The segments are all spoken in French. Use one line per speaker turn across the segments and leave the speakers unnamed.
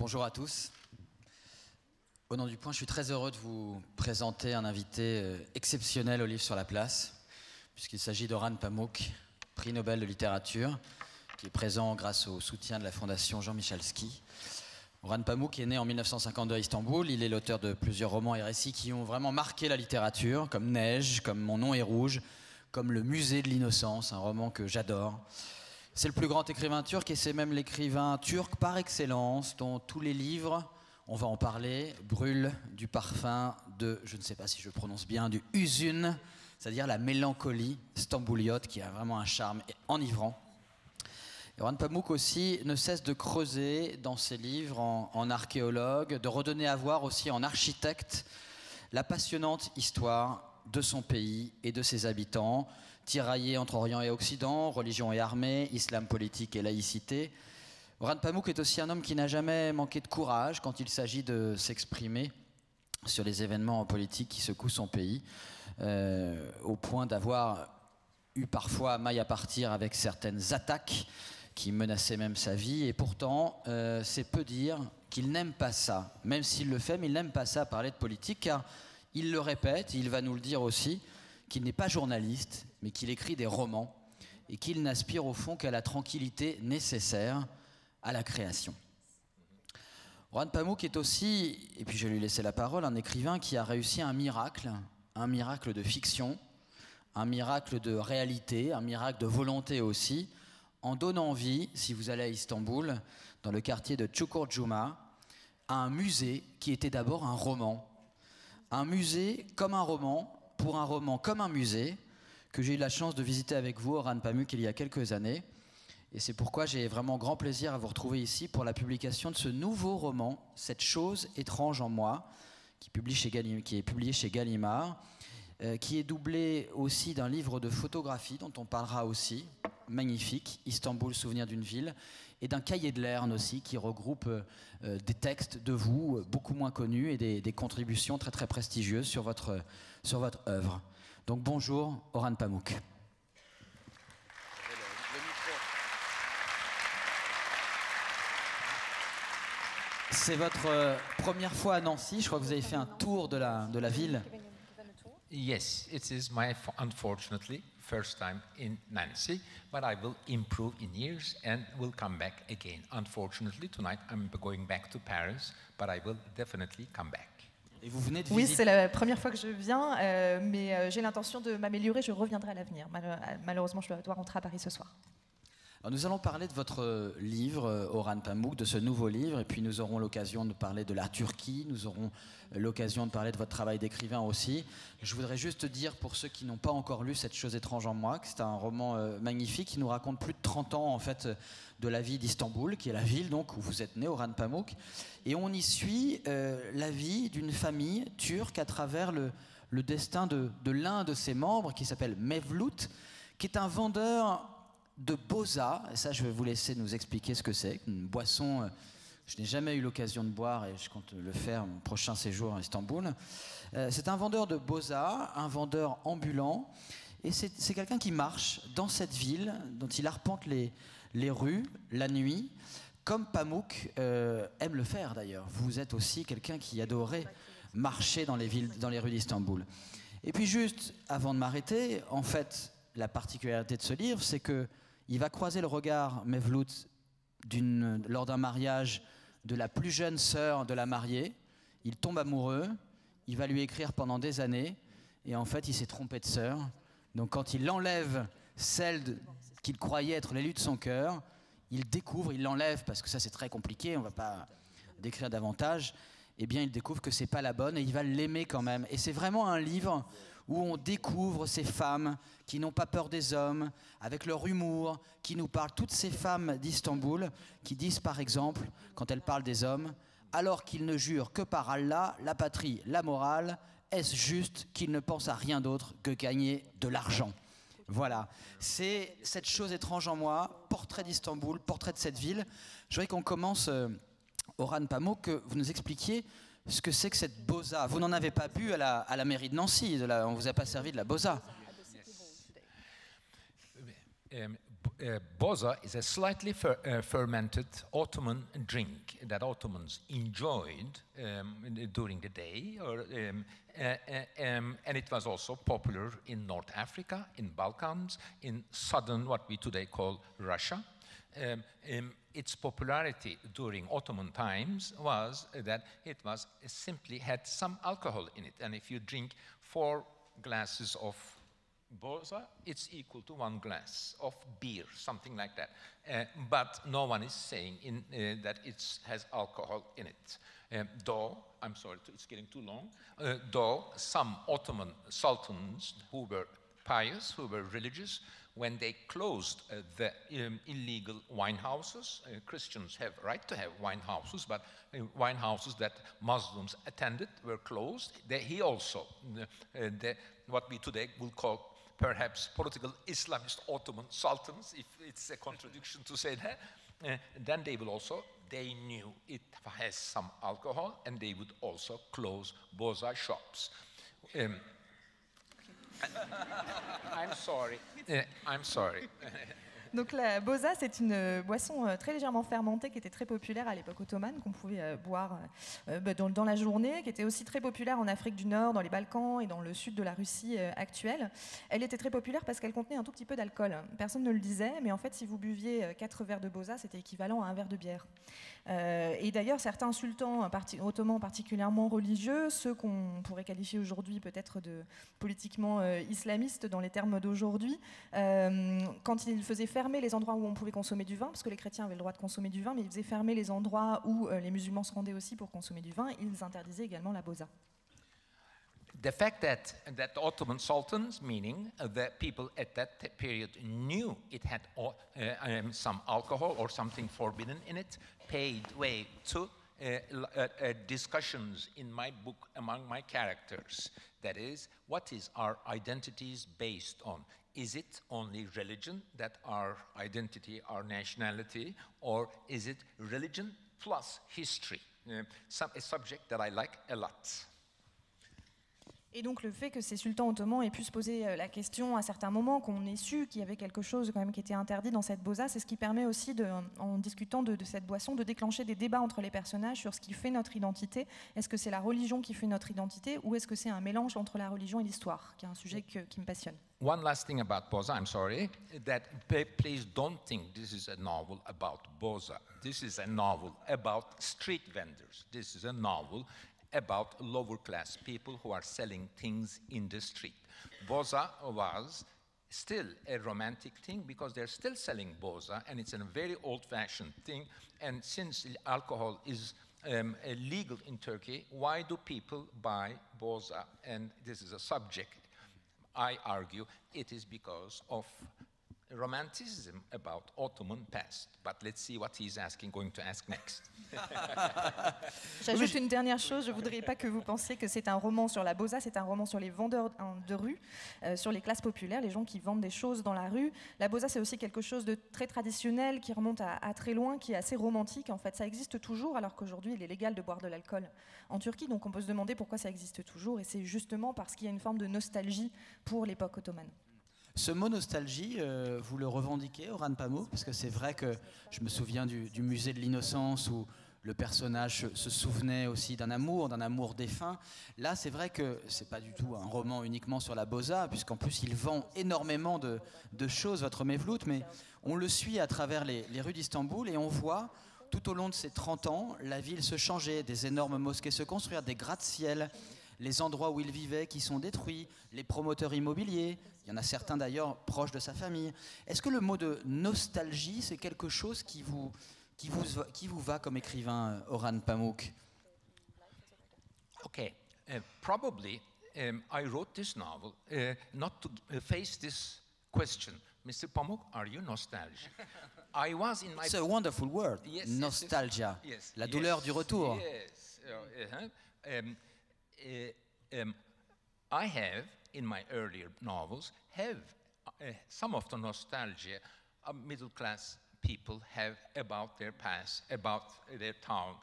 Bonjour à tous. Au nom du Point, je suis très heureux de vous présenter un invité exceptionnel au livre Sur la place, puisqu'il s'agit d'Orhan Pamuk, prix Nobel de littérature, qui est présent grâce au soutien de la Fondation Jean Michalski. Orhan Pamuk est né en 1952 à Istanbul. Il est l'auteur de plusieurs romans et récits qui ont vraiment marqué la littérature, comme Neige, comme Mon nom est rouge, comme Le musée de l'innocence, un roman que j'adore. C'est le plus grand écrivain turc et c'est même l'écrivain turc par excellence dont tous les livres, on va en parler, brûlent du parfum de, je ne sais pas si je prononce bien, du hüzün, c'est-à-dire la mélancolie stambouliote qui a vraiment un charme enivrant. Orhan Pamuk aussi ne cesse de creuser dans ses livres en archéologue, de redonner à voir aussi en architecte la passionnante histoire de son pays et de ses habitants, tiraillés entre Orient et Occident, religion et armée, islam politique et laïcité. Orhan Pamuk est aussi un homme qui n'a jamais manqué de courage quand il s'agit de s'exprimer sur les événements politiques qui secouent son pays, au point d'avoir eu parfois maille à partir avec certaines attaques qui menaçaient même sa vie. Et pourtant, c'est peu dire qu'il n'aime pas ça. Même s'il le fait, mais il n'aime pas ça, parler de politique, car il le répète, il va nous le dire aussi, qu'il n'est pas journaliste, mais qu'il écrit des romans et qu'il n'aspire au fond qu'à la tranquillité nécessaire à la création. Orhan Pamuk est aussi, et puis je vais lui laisser la parole, un écrivain qui a réussi un miracle de fiction, un miracle de réalité, un miracle de volonté aussi, en donnant vie, si vous allez à Istanbul, dans le quartier de Çukurcuma, à un musée qui était d'abord un roman. Un musée comme un roman, pour un roman comme un musée, que j'ai eu la chance de visiter avec vous, Orhan Pamuk, il y a quelques années. Et c'est pourquoi j'ai vraiment grand plaisir à vous retrouver ici pour la publication de ce nouveau roman, Cette chose étrange en moi, qui est publié chez Gallimard, qui est doublé aussi d'un livre de photographie dont on parlera aussi, magnifique, Istanbul, souvenir d'une ville, et d'un cahier de Lerne aussi qui regroupe des textes de vous, beaucoup moins connus, et des contributions très très prestigieuses sur votre œuvre. Donc bonjour Orhan Pamuk. C'est votre première fois à Nancy, je crois que vous avez fait un tour de la ville.
Yes, it is my, unfortunately, first time in Nancy, but I will improve in years and will come back again. Unfortunately, tonight I'm going back to Paris, but I will definitely come back.
Et vous venez de
Oui, c'est la première fois que je viens, mais j'ai l'intention de m'améliorer, je reviendrai à l'avenir. Malheureusement, je dois rentrer à Paris ce soir.
Alors nous allons parler de votre livre, Orhan Pamuk, de ce nouveau livre, et puis nous aurons l'occasion de parler de la Turquie, nous aurons l'occasion de parler de votre travail d'écrivain aussi. Je voudrais juste dire, pour ceux qui n'ont pas encore lu Cette chose étrange en moi, que c'est un roman magnifique qui nous raconte plus de 30 ans en fait, de la vie d'Istanbul, qui est la ville donc, où vous êtes né, Orhan Pamuk, et on y suit la vie d'une famille turque à travers le destin de l'un de ses membres, qui s'appelle Mevlut, qui est un vendeur de boza, et ça je vais vous laisser nous expliquer ce que c'est, une boisson, je n'ai jamais eu l'occasion de boire et je compte le faire mon prochain séjour à Istanbul. C'est un vendeur de boza, un vendeur ambulant, et c'est quelqu'un qui marche dans cette ville, dont il arpente les rues la nuit, comme Pamuk aime le faire d'ailleurs. Vous êtes aussi quelqu'un qui adorait marcher dans les rues d'Istanbul. Et puis juste, avant de m'arrêter, en fait, la particularité de ce livre, c'est qu'il va croiser le regard, Mevlut, lors d'un mariage de la plus jeune sœur de la mariée. Il tombe amoureux, il va lui écrire pendant des années, et en fait, il s'est trompé de sœur. Donc quand il enlève celle qu'il croyait être l'élu de son cœur, il l'enlève, parce que ça c'est très compliqué, on ne va pas décrire davantage, eh bien il découvre que c'est pas la bonne et il va l'aimer quand même. Et c'est vraiment un livre où on découvre ces femmes qui n'ont pas peur des hommes, avec leur humour, qui nous parlent, toutes ces femmes d'Istanbul, qui disent par exemple, quand elles parlent des hommes, alors qu'ils ne jurent que par Allah, la patrie, la morale, est-ce juste qu'ils ne pensent à rien d'autre que gagner de l'argent? Voilà, c'est Cette chose étrange en moi, portrait d'Istanbul, portrait de cette ville. Je voudrais qu'on commence, Orhan Pamuk, que vous nous expliquiez ce que c'est que cette boza. Vous n'en avez pas bu à la mairie de Nancy, on ne vous a pas servi de la boza.
Boza is a slightly fermented Ottoman drink that Ottomans enjoyed during the day, and it was also popular in North Africa, in Balkans, in southern, what we today call Russia. Its popularity during Ottoman times was that it was simply had some alcohol in it, and if you drink 4 glasses of Boza, it's equal to 1 glass of beer, something like that. But no one is saying that it has alcohol in it. Though, I'm sorry, it's getting too long, though some Ottoman sultans who were pious, who were religious, when they closed the illegal wine houses, Christians have right to have wine houses, but wine houses that Muslims attended were closed. He also, what we today will call perhaps political Islamist Ottoman sultans, if it's a contradiction to say that, then they will also, they knew it has some alcohol, and they would also close Boza shops. I'm sorry. I'm sorry.
Donc la boza, c'est une boisson très légèrement fermentée qui était très populaire à l'époque ottomane, qu'on pouvait boire dans la journée, qui était aussi très populaire en Afrique du Nord, dans les Balkans et dans le sud de la Russie actuelle. Elle était très populaire parce qu'elle contenait un tout petit peu d'alcool. Personne ne le disait, mais en fait, si vous buviez 4 verres de boza, c'était équivalent à 1 verre de bière. Et d'ailleurs, certains sultans ottomans particulièrement religieux, ceux qu'on pourrait qualifier aujourd'hui peut-être de politiquement islamistes dans les termes d'aujourd'hui, quand ils faisaient fermer les endroits où on pouvait consommer du vin, parce que les chrétiens avaient le droit de consommer du vin, mais ils faisaient fermer les endroits où les musulmans se rendaient aussi pour consommer du vin, ils interdisaient également la boza.
The fact that Ottoman sultans, meaning the people at that period knew it had some alcohol or something forbidden in it, paved way to discussions in my book among my characters. That is, what is our identities based on? Is it only religion that our identity, our nationality, or is it religion plus history? A subject that I like a lot.
Et donc le fait que ces sultans ottomans aient pu se poser la question à certains moments, qu'on ait su qu'il y avait quelque chose quand même qui était interdit dans cette boza, c'est ce qui permet aussi, en discutant de cette boisson, de déclencher des débats entre les personnages sur ce qui fait notre identité. Est-ce que c'est la religion qui fait notre identité, ou est-ce que c'est un mélange entre la religion et l'histoire, qui est un sujet qui me passionne.
One last thing about Boza, I'm sorry, that please don't think this is a novel about Boza. This is a novel about street vendors. This is a novel about lower class people who are selling things in the street. Boza was still a romantic thing because they're still selling Boza, and it's a very old-fashioned thing. And since alcohol is illegal in Turkey, why do people buy Boza? And this is a subject. I argue it is because of romanticism about Ottoman past. But let's see what he's going to ask next.
J'ajoute une dernière chose, je ne voudrais pas que vous pensiez que c'est un roman sur la boza, c'est un roman sur les vendeurs de rue, sur les classes populaires, les gens qui vendent des choses dans la rue. La boza, c'est aussi quelque chose de très traditionnel, qui remonte à très loin, qui est assez romantique. En fait, ça existe toujours, alors qu'aujourd'hui, il est légal de boire de l'alcool en Turquie. Donc on peut se demander pourquoi ça existe toujours, et c'est justement parce qu'il y a une forme de nostalgie pour l'époque ottomane.
Ce mot nostalgie, vous le revendiquez, Orhan Pamuk? Parce que c'est vrai que je me souviens du musée de l'innocence où le personnage se souvenait aussi d'un amour défunt. Là, c'est vrai que c'est pas du tout un roman uniquement sur la boza, puisqu'en plus il vend énormément de choses, votre Mevlut, mais on le suit à travers les rues d'Istanbul et on voit tout au long de ces 30 ans la ville se changer, des énormes mosquées se construire, des gratte-ciel, les endroits où il vivait qui sont détruits, les promoteurs immobiliers, il y en a certains d'ailleurs proches de sa famille. Est-ce que le mot de nostalgie, c'est quelque chose qui vous va comme écrivain, Orhan Pamuk?
Okay, probably I wrote this novel not to face this question. Mr. Pamuk, are you nostalgic? I was in my...
It's a wonderful word,
yes,
nostalgia,
yes,
la douleur du retour.
Yes. I have, in my earlier novels, some of the nostalgia middle-class people have about their past, about their town.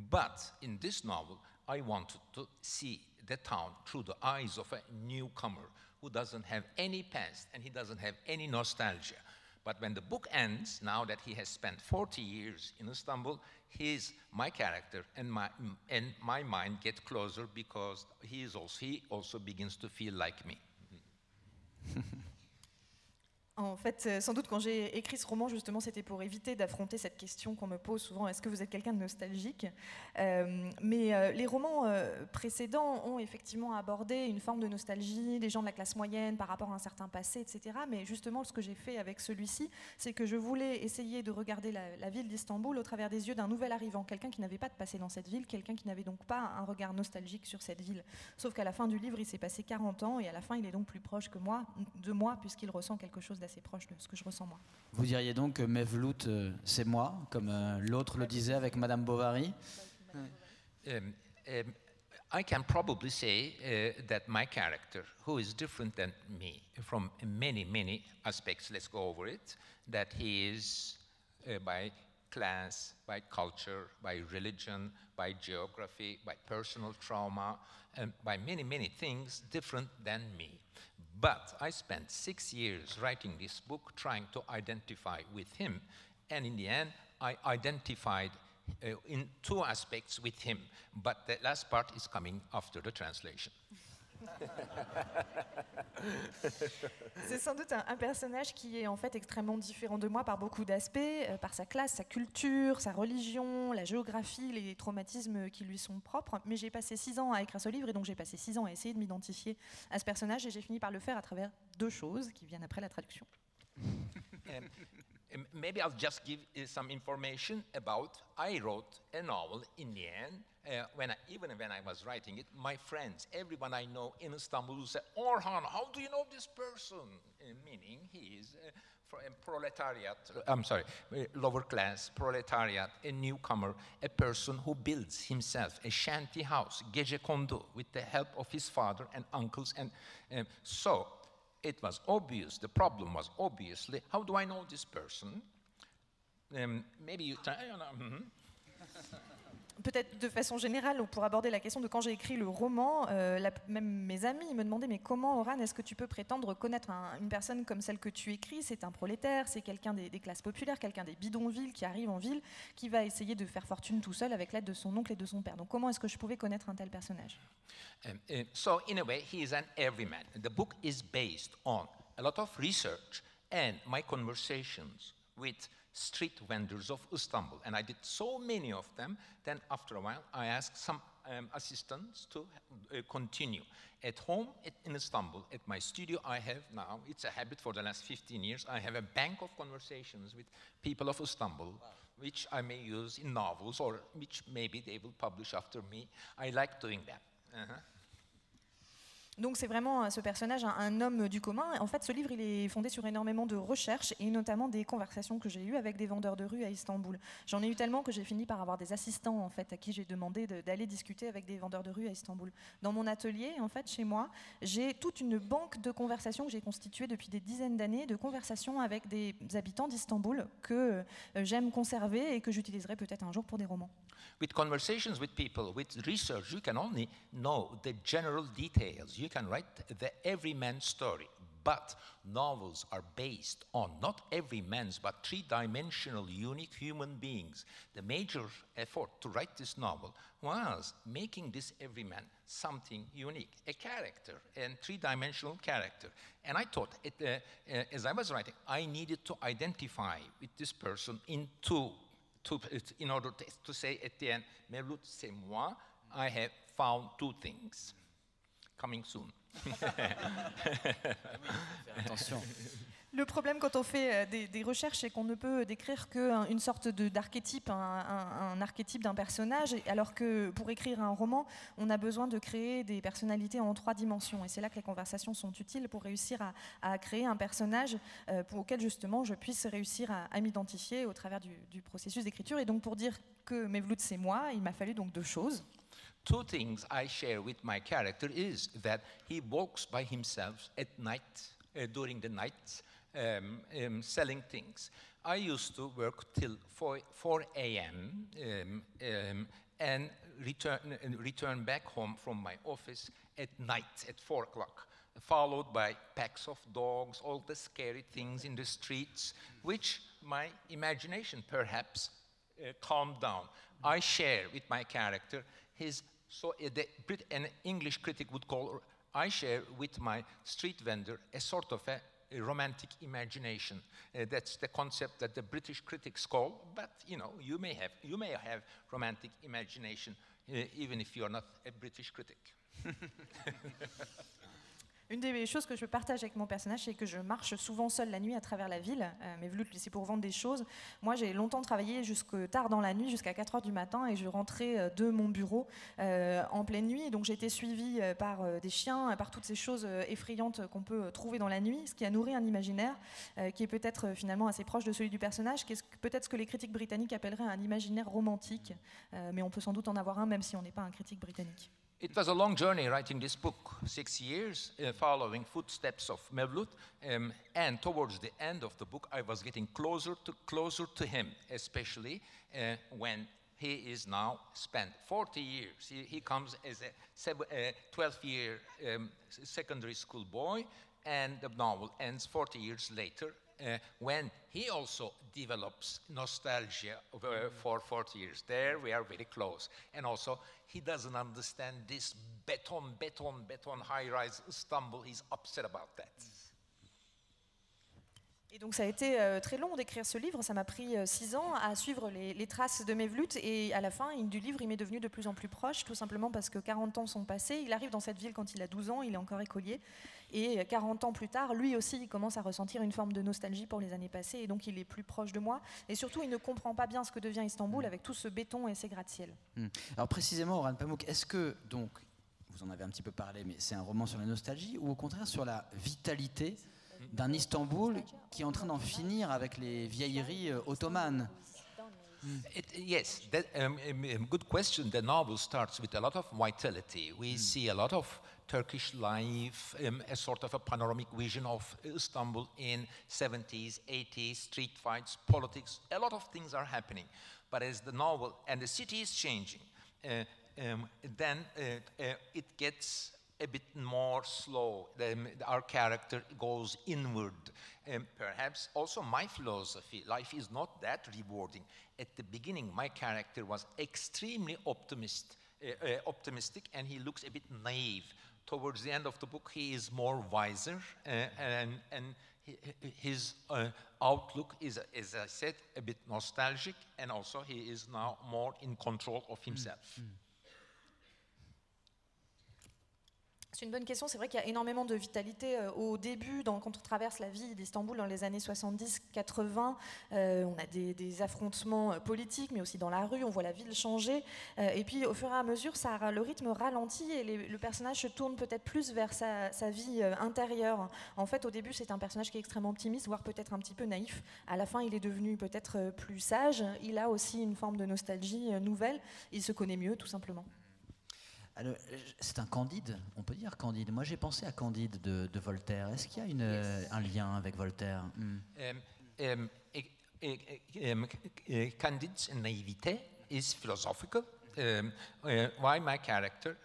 But in this novel, I wanted to see the town through the eyes of a newcomer who doesn't have any past and he doesn't have any nostalgia. But when the book ends, now that he has spent 40 years in Istanbul, my character and my mind get closer because he also begins to feel like me.
En fait, sans doute quand j'ai écrit ce roman, justement, c'était pour éviter d'affronter cette question qu'on me pose souvent, est-ce que vous êtes quelqu'un de nostalgique ? Mais les romans précédents ont effectivement abordé une forme de nostalgie des gens de la classe moyenne par rapport à un certain passé, etc. Mais justement, ce que j'ai fait avec celui-ci, c'est que je voulais essayer de regarder la ville d'Istanbul au travers des yeux d'un nouvel arrivant, quelqu'un qui n'avait pas de passé dans cette ville, quelqu'un qui n'avait donc pas un regard nostalgique sur cette ville. Sauf qu'à la fin du livre, il s'est passé 40 ans et à la fin, il est donc plus proche de moi, puisqu'il ressent quelque chose d'assez proche de ce que je ressens moi.
Vous diriez donc que Mevlut, c'est moi, comme l'autre le disait avec Madame Bovary.
I can probably say that my character, who is different than me from many, many aspects, let's go over it, that he is by class, by culture, by religion, by geography, by personal trauma, and by many, many things different than me. But I spent 6 years writing this book, trying to identify with him, and in the end, I identified in 2 aspects with him, but the last part is coming after the translation.
C'est sans doute un personnage qui est en fait extrêmement différent de moi par beaucoup d'aspects, par sa classe, sa culture, sa religion, la géographie, les traumatismes qui lui sont propres. Mais j'ai passé 6 ans à écrire ce livre et donc j'ai passé 6 ans à essayer de m'identifier à ce personnage et j'ai fini par le faire à travers 2 choses qui viennent après la traduction.
Maybe I'll just give some information about I wrote a novel in the end. Even when I was writing it, my friends, everyone I know in Istanbul will say, Orhan, how do you know this person? Meaning he is proletariat, lower class, proletariat, a newcomer, a person who builds himself a shanty house, gecekondu, with the help of his father and uncles. And so it was obvious, the problem was obviously, how do I know this person? Maybe you try,
Peut-être de façon générale, pour aborder la question de quand j'ai écrit le roman, même mes amis me demandaient mais comment, Orhan, est-ce que tu peux prétendre connaître une personne comme celle que tu écris ? C'est un prolétaire, c'est quelqu'un des classes populaires, quelqu'un des bidonvilles qui arrive en ville, qui va essayer de faire fortune tout seul avec l'aide de son oncle et de son père. Donc comment est-ce que je pouvais connaître un tel personnage ?
So in a way, he is an everyman. The book is based on a lot of research and my conversations with street vendors of Istanbul, and I did so many of them. Then after a while, I asked some assistants to continue. At home in Istanbul, at my studio, I have now, it's a habit for the last 15 years, I have a bank of conversations with people of Istanbul, which I may use in novels, or which maybe they will publish after me. I like doing that.
Donc c'est vraiment ce personnage, un homme du commun. En fait, ce livre, il est fondé sur énormément de recherches et notamment des conversations que j'ai eues avec des vendeurs de rue à Istanbul. J'en ai eu tellement que j'ai fini par avoir des assistants en fait, à qui j'ai demandé d'aller discuter avec des vendeurs de rue à Istanbul. Dans mon atelier, en fait, chez moi, j'ai toute une banque de conversations que j'ai constituée depuis des dizaines d'années, de conversations avec des habitants d'Istanbul que j'aime conserver et que j'utiliserai peut-être un jour pour des romans.
With conversations with people, with research, you can only know the general details. You can write the everyman story. But novels are based on not every man's, but 3-dimensional, unique human beings. The major effort to write this novel was making this everyman something unique, a character, and 3-dimensional character. And I thought, as I was writing, I needed to identify with this person in order to say at the end, Mevlut, c'est moi, I have found 2 things. Coming soon.
Attention.
Le problème quand on fait des recherches, c'est qu'on ne peut décrire qu'une sorte d'archétype, un archétype d'un personnage, alors que pour écrire un roman, on a besoin de créer des personnalités en 3 dimensions. Et c'est là que les conversations sont utiles pour réussir à créer un personnage auquel justement je puisse réussir à m'identifier au travers du processus d'écriture. Et donc pour dire que Mevlut c'est moi, il m'a fallu donc 2 choses.
2 things I share with my character is that he walks by himself at night, during the night, selling things. I used to work till 4 a.m. And return back home from my office at night at 4 o'clock. followed by packs of dogs, all the scary things in the streets, which my imagination perhaps calmed down. I share with my character his, an English critic would call, I share with my street vendor a sort of a romantic imagination. That's the concept that the British critics call, but you know, you may have romantic imagination even if you're not a British critic.
Une des choses que je partage avec mon personnage, c'est que je marche souvent seule la nuit à travers la ville. Mevlut, c'est pour vendre des choses. Moi, j'ai longtemps travaillé jusque tard dans la nuit, jusqu'à 4 h du matin, et je rentrais de mon bureau en pleine nuit. Donc, j'ai été suivie par des chiens, par toutes ces choses effrayantes qu'on peut trouver dans la nuit, ce qui a nourri un imaginaire qui est peut-être finalement assez proche de celui du personnage, qui est peut-être ce que les critiques britanniques appelleraient un imaginaire romantique. Mais on peut sans doute en avoir un, même si on n'est pas un critique britannique.
It was a long journey writing this book, 6 years, following footsteps of Mevlut, and towards the end of the book, I was getting closer to him, especially when he is now spent 40 years. He comes as a 12-year secondary school boy, and the novel ends 40 years later, when he also develops nostalgia for 40 years. There we are very close. And also, he doesn't understand this beton high-rise Istanbul. He's upset about that.
Et donc ça a été très long d'écrire ce livre, ça m'a pris 6 ans à suivre les traces de Mevlut, et à la fin du livre il m'est devenu de plus en plus proche, tout simplement parce que 40 ans sont passés, il arrive dans cette ville quand il a 12 ans, il est encore écolier, et 40 ans plus tard, lui aussi il commence à ressentir une forme de nostalgie pour les années passées, et donc il est plus proche de moi, et surtout il ne comprend pas bien ce que devient Istanbul avec tout ce béton et ces gratte-ciel.
Alors précisément, Orhan Pamuk, est-ce que, donc, vous en avez un petit peu parlé, mais c'est un roman sur la nostalgie, ou au contraire sur la vitalité d'un Istanbul qui est en train d'en finir avec les vieilleries ottomanes?
Yes, good question. The novel starts with a lot of vitality. We see a lot of Turkish life, a sort of a panoramic vision of Istanbul in 70s, 80s, street fights, politics. A lot of things are happening. But as the novel and the city is changing, then it gets a bit more slow. Our character goes inward. Perhaps also my philosophy, life is not that rewarding. At the beginning, my character was extremely optimistic, and he looks a bit naive. Towards the end of the book, he is more wiser, and his outlook is, as I said, a bit nostalgic, and also he is now more in control of himself.
C'est une bonne question, c'est vrai qu'il y a énormément de vitalité au début, quand on traverse la vie d'Istanbul dans les années 70-80, on a des affrontements politiques, mais aussi dans la rue, on voit la ville changer, et puis au fur et à mesure, le rythme ralentit et le personnage se tourne peut-être plus vers sa vie intérieure. En fait, au début, c'est un personnage qui est extrêmement optimiste, voire peut-être un petit peu naïf. À la fin, il est devenu peut-être plus sage, il a aussi une forme de nostalgie nouvelle, il se connaît mieux, tout simplement.
C'est un Candide, on peut dire Candide. Moi j'ai pensé à Candide de Voltaire. Est-ce qu'il y a un lien avec Voltaire?
Candide's naivete is philosophical. Why my character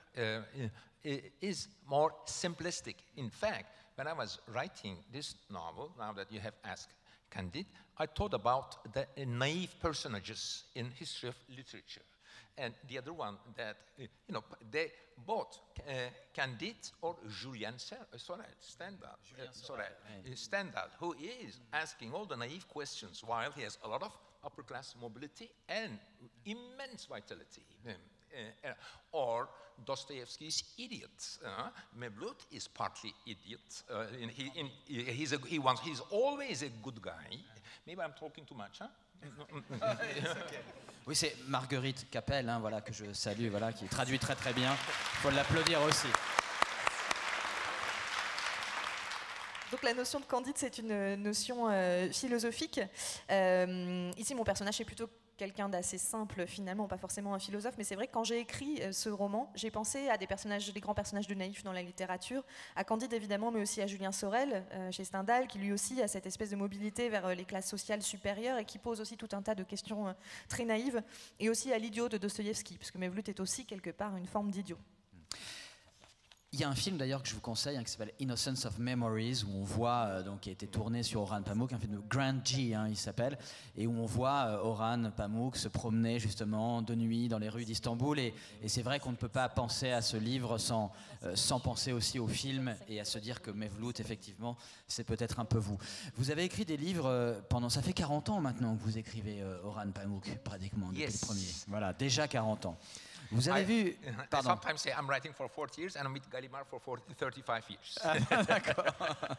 is more simplistic. In fact, when I was writing this novel, now that you have asked Candide, I thought about the naive personages in history of literature. And the other one that, they both Candide or Julien Sorel, Stendhal, who is asking all the naive questions while he has a lot of upper class mobility and immense vitality. Or Dostoevsky's Idiots. Mevlut is partly idiot. He's always a good guy. Maybe I'm talking too much, huh?
Oui, c'est Marguerite Capel, voilà, que je salue, voilà, qui traduit très très bien. Il faut l'applaudir aussi.
Donc la notion de Candide, c'est une notion philosophique. Ici, mon personnage est plutôt quelqu'un d'assez simple finalement, pas forcément un philosophe, mais c'est vrai que quand j'ai écrit ce roman, j'ai pensé à des grands personnages de naïfs dans la littérature, à Candide évidemment, mais aussi à Julien Sorel chez Stendhal, qui lui aussi a cette espèce de mobilité vers les classes sociales supérieures et qui pose aussi tout un tas de questions très naïves, et aussi à l'idiot de Dostoïevski, puisque Mevlut est aussi quelque part une forme d'idiot.
Il y a un film d'ailleurs que je vous conseille, qui s'appelle Innocence of Memories, où on voit, donc, qui a été tourné sur Orhan Pamuk, un film de Grant G, il s'appelle, et où on voit Orhan Pamuk se promener justement de nuit dans les rues d'Istanbul. Et c'est vrai qu'on ne peut pas penser à ce livre sans penser aussi au film et à se dire que Mevlut, effectivement, c'est peut-être un peu vous. Vous avez écrit des livres ça fait 40 ans maintenant que vous écrivez Orhan Pamuk, pratiquement, depuis le premier. Voilà, déjà 40 ans. Vous avez vu... Pardon.
Sometimes say I'm writing for 40 years and I'm with Gallimard for 35 years.
D'accord.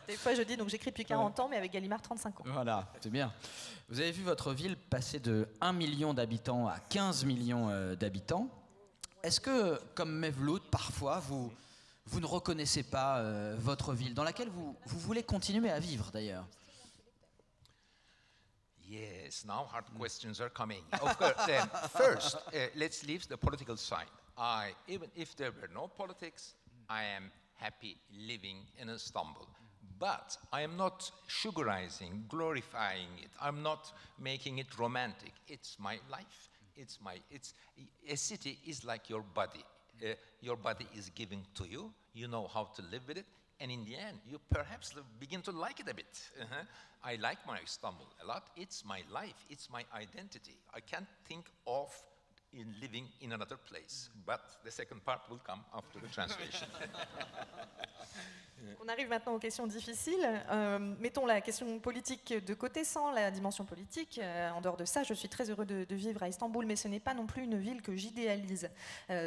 Des fois, je dis, donc j'écris depuis 40 ans, mais avec Gallimard, 35 ans.
Voilà, c'est bien. Vous avez vu votre ville passer de 1 million d'habitants à 15 millions d'habitants. Est-ce que, comme Mevlut, parfois, vous ne reconnaissez pas votre ville, dans laquelle vous voulez continuer à vivre, d'ailleurs?
Yes, now hard questions are coming. Of course, then first, let's leave the political side. Even if there were no politics, I am happy living in Istanbul. But I am not sugarizing, glorifying it. I'm not making it romantic. It's my life. A city is like your body. Your body is giving to you. You know how to live with it. And in the end, you perhaps begin to like it a bit. I like my Istanbul a lot. It's my life. It's my identity. I can't think of living in another place. But the second part will come after the translation.
On arrive maintenant aux questions difficiles. Mettons la question politique de côté, sans la dimension politique. En dehors de ça, je suis très heureux de vivre à Istanbul, mais ce n'est pas non plus une ville que j'idéalise.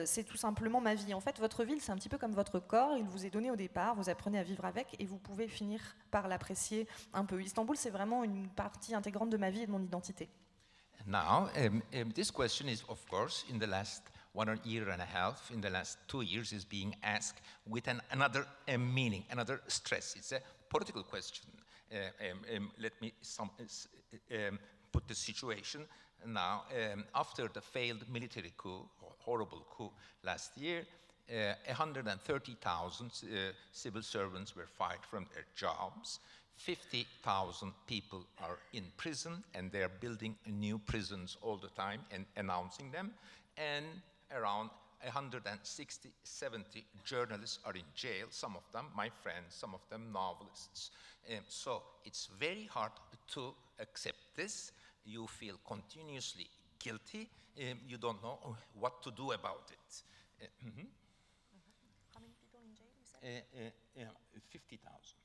C'est tout simplement ma vie. En fait, votre ville, c'est un petit peu comme votre corps. Il vous est donné au départ, vous apprenez à vivre avec et vous pouvez finir par l'apprécier un peu. Istanbul, c'est vraiment une partie intégrante de ma vie et de mon identité.
Now, this question is, of course, in the last 1 year and a half, in the last 2 years, is being asked with another meaning, another stress. It's a political question. Let me put the situation now. After the failed military coup, horrible coup last year, 130,000 civil servants were fired from their jobs. 50,000 people are in prison, and they are building new prisons all the time and announcing them. And around 160, 70 journalists are in jail, some of them my friends, some of them novelists. So it's very hard to accept this. You feel continuously guilty. You don't know what to do about it.
How many people in jail, you said?
50,000.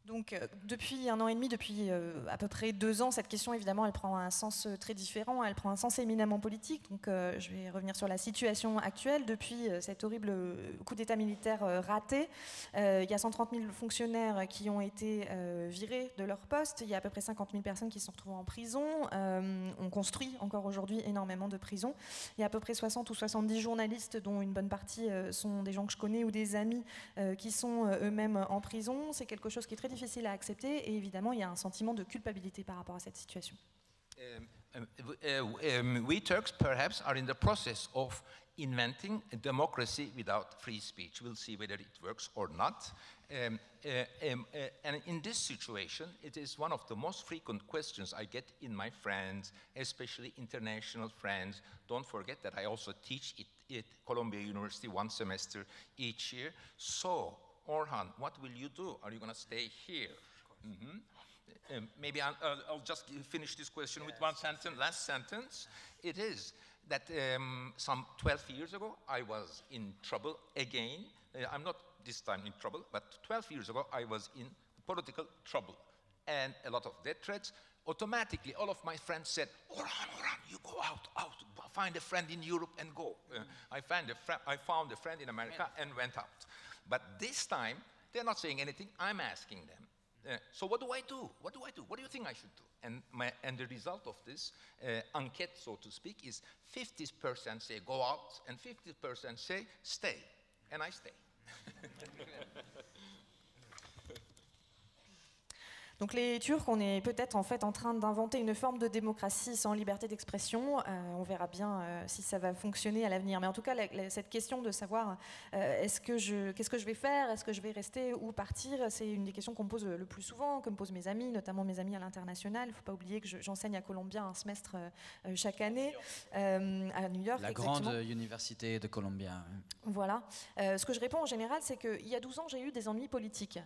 Donc depuis 1 an et demi, depuis à peu près 2 ans, cette question évidemment elle prend un sens très différent, elle prend un sens éminemment politique. Donc je vais revenir sur la situation actuelle. Depuis cet horrible coup d'État militaire raté, il y a 130 000 fonctionnaires qui ont été virés de leur poste, il y a à peu près 50 000 personnes qui se sont retrouvées en prison, on construit encore aujourd'hui énormément de prisons, il y a à peu près 60 ou 70 journalistes dont une bonne partie sont des gens que je connais ou des amis qui sont eux-mêmes en prison. C'est quelque chose qui est très difficile à accepter et évidemment il y a un sentiment de culpabilité par rapport à cette situation.
We Turks perhaps are in the process of inventing a democracy without free speech. We'll see whether it works or not. And in this situation, it is one of the most frequent questions I get in my friends, especially international friends. Don't forget that I also teach at Columbia University 1 semester each year. So, Orhan, what will you do? Are you going to stay here? Maybe I'll just finish this question with one sentence. Last sentence. It is that some 12 years ago, I was in trouble again. I'm not this time in trouble, but 12 years ago, I was in political trouble. And a lot of death threats. Automatically, all of my friends said, Orhan, you go out, find a friend in Europe and go. I found a friend in America and went out. But this time, they're not saying anything. I'm asking them. So what do I do? What do I do? What do you think I should do? And the result of this enquete, so to speak, is 50% say go out and 50% say stay. And I stay.
Donc les Turcs, on est peut-être en fait en train d'inventer une forme de démocratie sans liberté d'expression. On verra bien si ça va fonctionner à l'avenir. Mais en tout cas, cette question de savoir qu'est-ce que je vais faire, est-ce que je vais rester ou partir, c'est une des questions qu'on me pose le plus souvent, que me posent mes amis, notamment mes amis à l'international. Il ne faut pas oublier que j'enseigne à Columbia un semestre chaque année, à New York.
La grande université de Columbia.
Voilà. Ce que je réponds en général, c'est qu'il y a 12 ans, j'ai eu des ennuis politiques.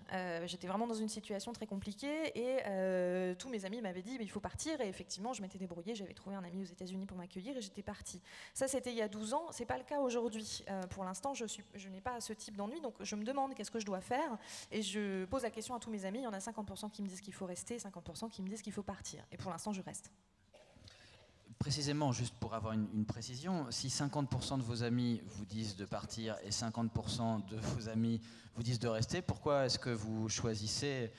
J'étais vraiment dans une situation très compliquée et tous mes amis m'avaient dit il faut partir. Et effectivement, je m'étais débrouillée, j'avais trouvé un ami aux États-Unis pour m'accueillir et j'étais partie. Ça, c'était il y a 12 ans. C'est pas le cas aujourd'hui. Pour l'instant, je n'ai pas ce type d'ennui, donc je me demande qu'est-ce que je dois faire et je pose la question à tous mes amis. Il y en a 50% qui me disent qu'il faut rester, 50% qui me disent qu'il faut partir. Et pour l'instant, je reste.
Précisément, juste pour avoir une précision, si 50% de vos amis vous disent de partir et 50% de vos amis vous disent de rester, pourquoi est-ce que vous choisissez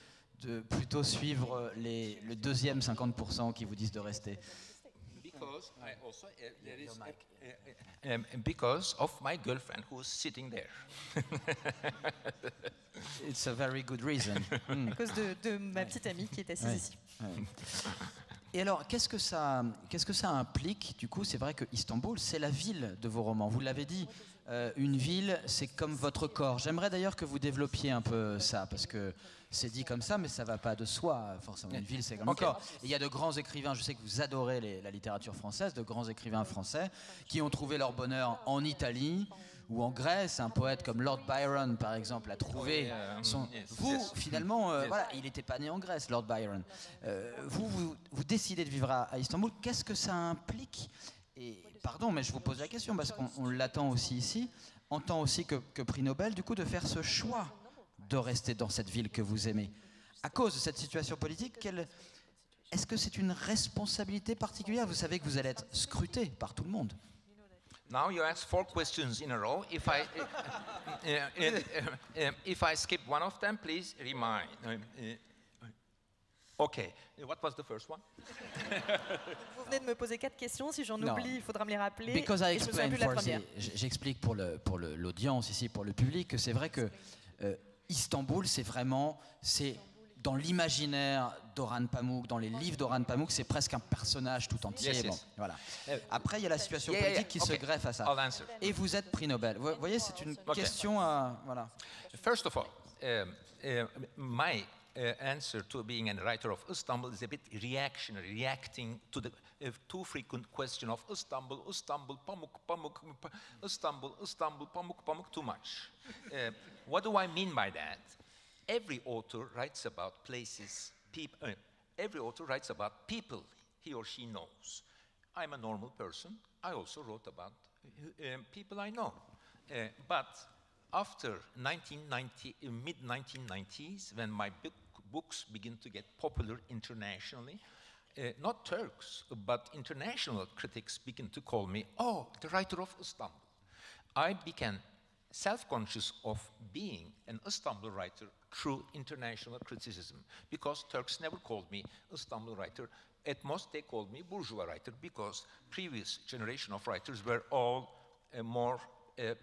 de plutôt suivre le deuxième 50% qui vous disent de rester?
Because I also because of my girlfriend who's sitting there.
It's a very good reason.
À cause de ma petite amie qui est assise ici.
Ouais. Et alors, qu'est-ce que ça implique? Du coup, c'est vrai que Istanbul, c'est la ville de vos romans. Vous l'avez dit, une ville, c'est comme votre corps. J'aimerais d'ailleurs que vous développiez un peu ça, parce que c'est dit comme ça, mais ça ne va pas de soi, forcément. Une ville, c'est comme le corps. Et il y a de grands écrivains, je sais que vous adorez la littérature française, de grands écrivains français qui ont trouvé leur bonheur en Italie ou en Grèce. Un poète comme Lord Byron, par exemple, a trouvé son... Vous, finalement, voilà, il n'était pas né en Grèce, Lord Byron. Vous décidez de vivre à Istanbul. Qu'est-ce que ça implique? Et pardon, mais je vous pose la question, parce qu'on l'attend aussi ici, en tant aussi que prix Nobel, du coup, de faire ce choix de rester dans cette ville que vous aimez. À cause de cette situation politique, est-ce que c'est une responsabilité particulière? Vous savez que vous allez être scruté par tout le monde.
Now you ask 4 questions in a row. If I skip one of them, please remind. Okay. What was the first one?
Vous venez de me poser 4 questions. Si j'en oublie, il faudra me les rappeler.
Because I explain j'explique pour l'audience ici, pour le public, que c'est vrai que Istanbul, c'est dans l'imaginaire d'Orhan Pamuk, dans les livres d'Orhan Pamuk, c'est presque un personnage tout entier.
Yes, yes.
Bon, voilà. Après, il y a la situation politique qui se greffe à ça. Et vous êtes prix Nobel. Vous voyez, c'est une question à... Voilà.
First of all, my answer to being a writer of Istanbul is a bit reactionary, reacting to the too frequent question of Istanbul, Pamuk, Pamuk, Istanbul, Pamuk, Pamuk, too much. What do I mean by that? Every author writes about places, people. Every author writes about people he or she knows. I'm a normal person. I also wrote about people I know. But after mid-1990s, when my books begin to get popular internationally, not Turks, but international critics begin to call me, oh, the writer of Istanbul. I began self-conscious of being an Istanbul writer through international criticism, because Turks never called me Istanbul writer. At most, they called me bourgeois writer, because previous generation of writers were all more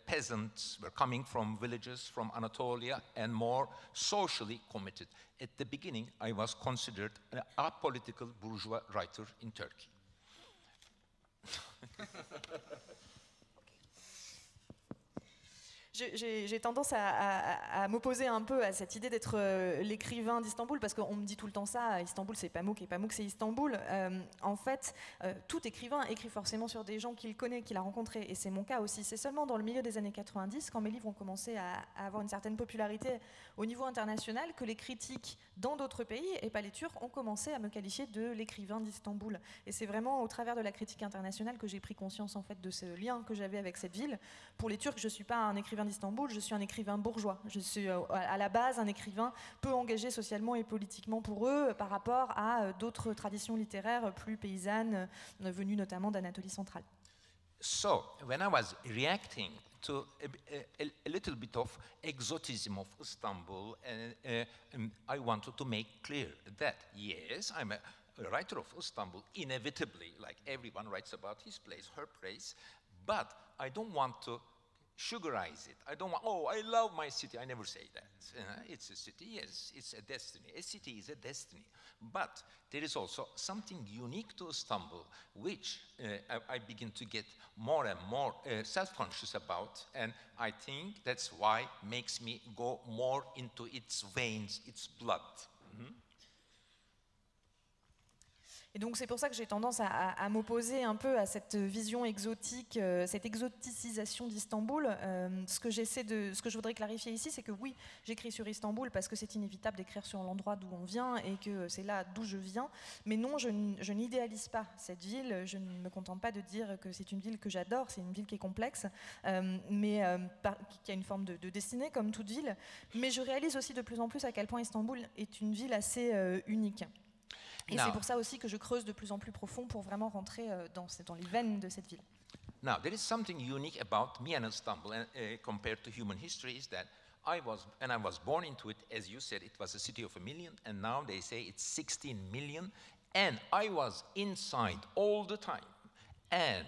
peasants, were coming from villages, from Anatolia, and more socially committed. At the beginning, I was considered an apolitical bourgeois writer in Turkey.
J'ai tendance à m'opposer un peu à cette idée d'être l'écrivain d'Istanbul, parce qu'on me dit tout le temps ça, Istanbul c'est Pamuk et Pamuk c'est Istanbul. En fait, tout écrivain écrit forcément sur des gens qu'il connaît, qu'il a rencontrés, et c'est mon cas aussi. C'est seulement dans le milieu des années 90, quand mes livres ont commencé à avoir une certaine popularité au niveau international, que les critiques dans d'autres pays, et pas les Turcs, ont commencé à me qualifier de l'écrivain d'Istanbul. Et c'est vraiment au travers de la critique internationale que j'ai pris conscience en fait de ce lien que j'avais avec cette ville. Pour les Turcs, je ne suis pas un écrivain d'Istanbul, je suis un écrivain bourgeois. Je suis à la base un écrivain peu engagé socialement et politiquement pour eux par rapport à d'autres traditions littéraires plus paysannes venues notamment d'Anatolie centrale.
So, when I was reacting to a little bit of exotism of Istanbul, I wanted to make clear that, yes, I'm a writer of Istanbul, inevitably, like everyone writes about his place, her place, but I don't want to sugarize it. I don't want, oh, I love my city. I never say that. It's a city, yes, it's a destiny. A city is a destiny. But there is also something unique to Istanbul, which I begin to get more and more self-conscious about, and I think that's why it makes me go more into its veins, its blood.
Et donc c'est pour ça que j'ai tendance à m'opposer un peu à cette vision exotique, cette exoticisation d'Istanbul. Ce que je voudrais clarifier ici, c'est que oui, j'écris sur Istanbul parce que c'est inévitable d'écrire sur l'endroit d'où on vient et que c'est là d'où je viens. Mais non, je n'idéalise pas cette ville. Je ne me contente pas de dire que c'est une ville que j'adore. C'est une ville qui est complexe, mais qui a une forme de destinée comme toute ville. Mais je réalise aussi de plus en plus à quel point Istanbul est une ville assez unique. Et c'est pour ça aussi que je creuse de plus en plus profond pour vraiment rentrer dans les veines de cette ville.
Now, there is something unique about me and Istanbul compared to human history is that when I was born into it, as you said, it was a city of 1 million, and now they say it's 16 million, and I was inside all the time. And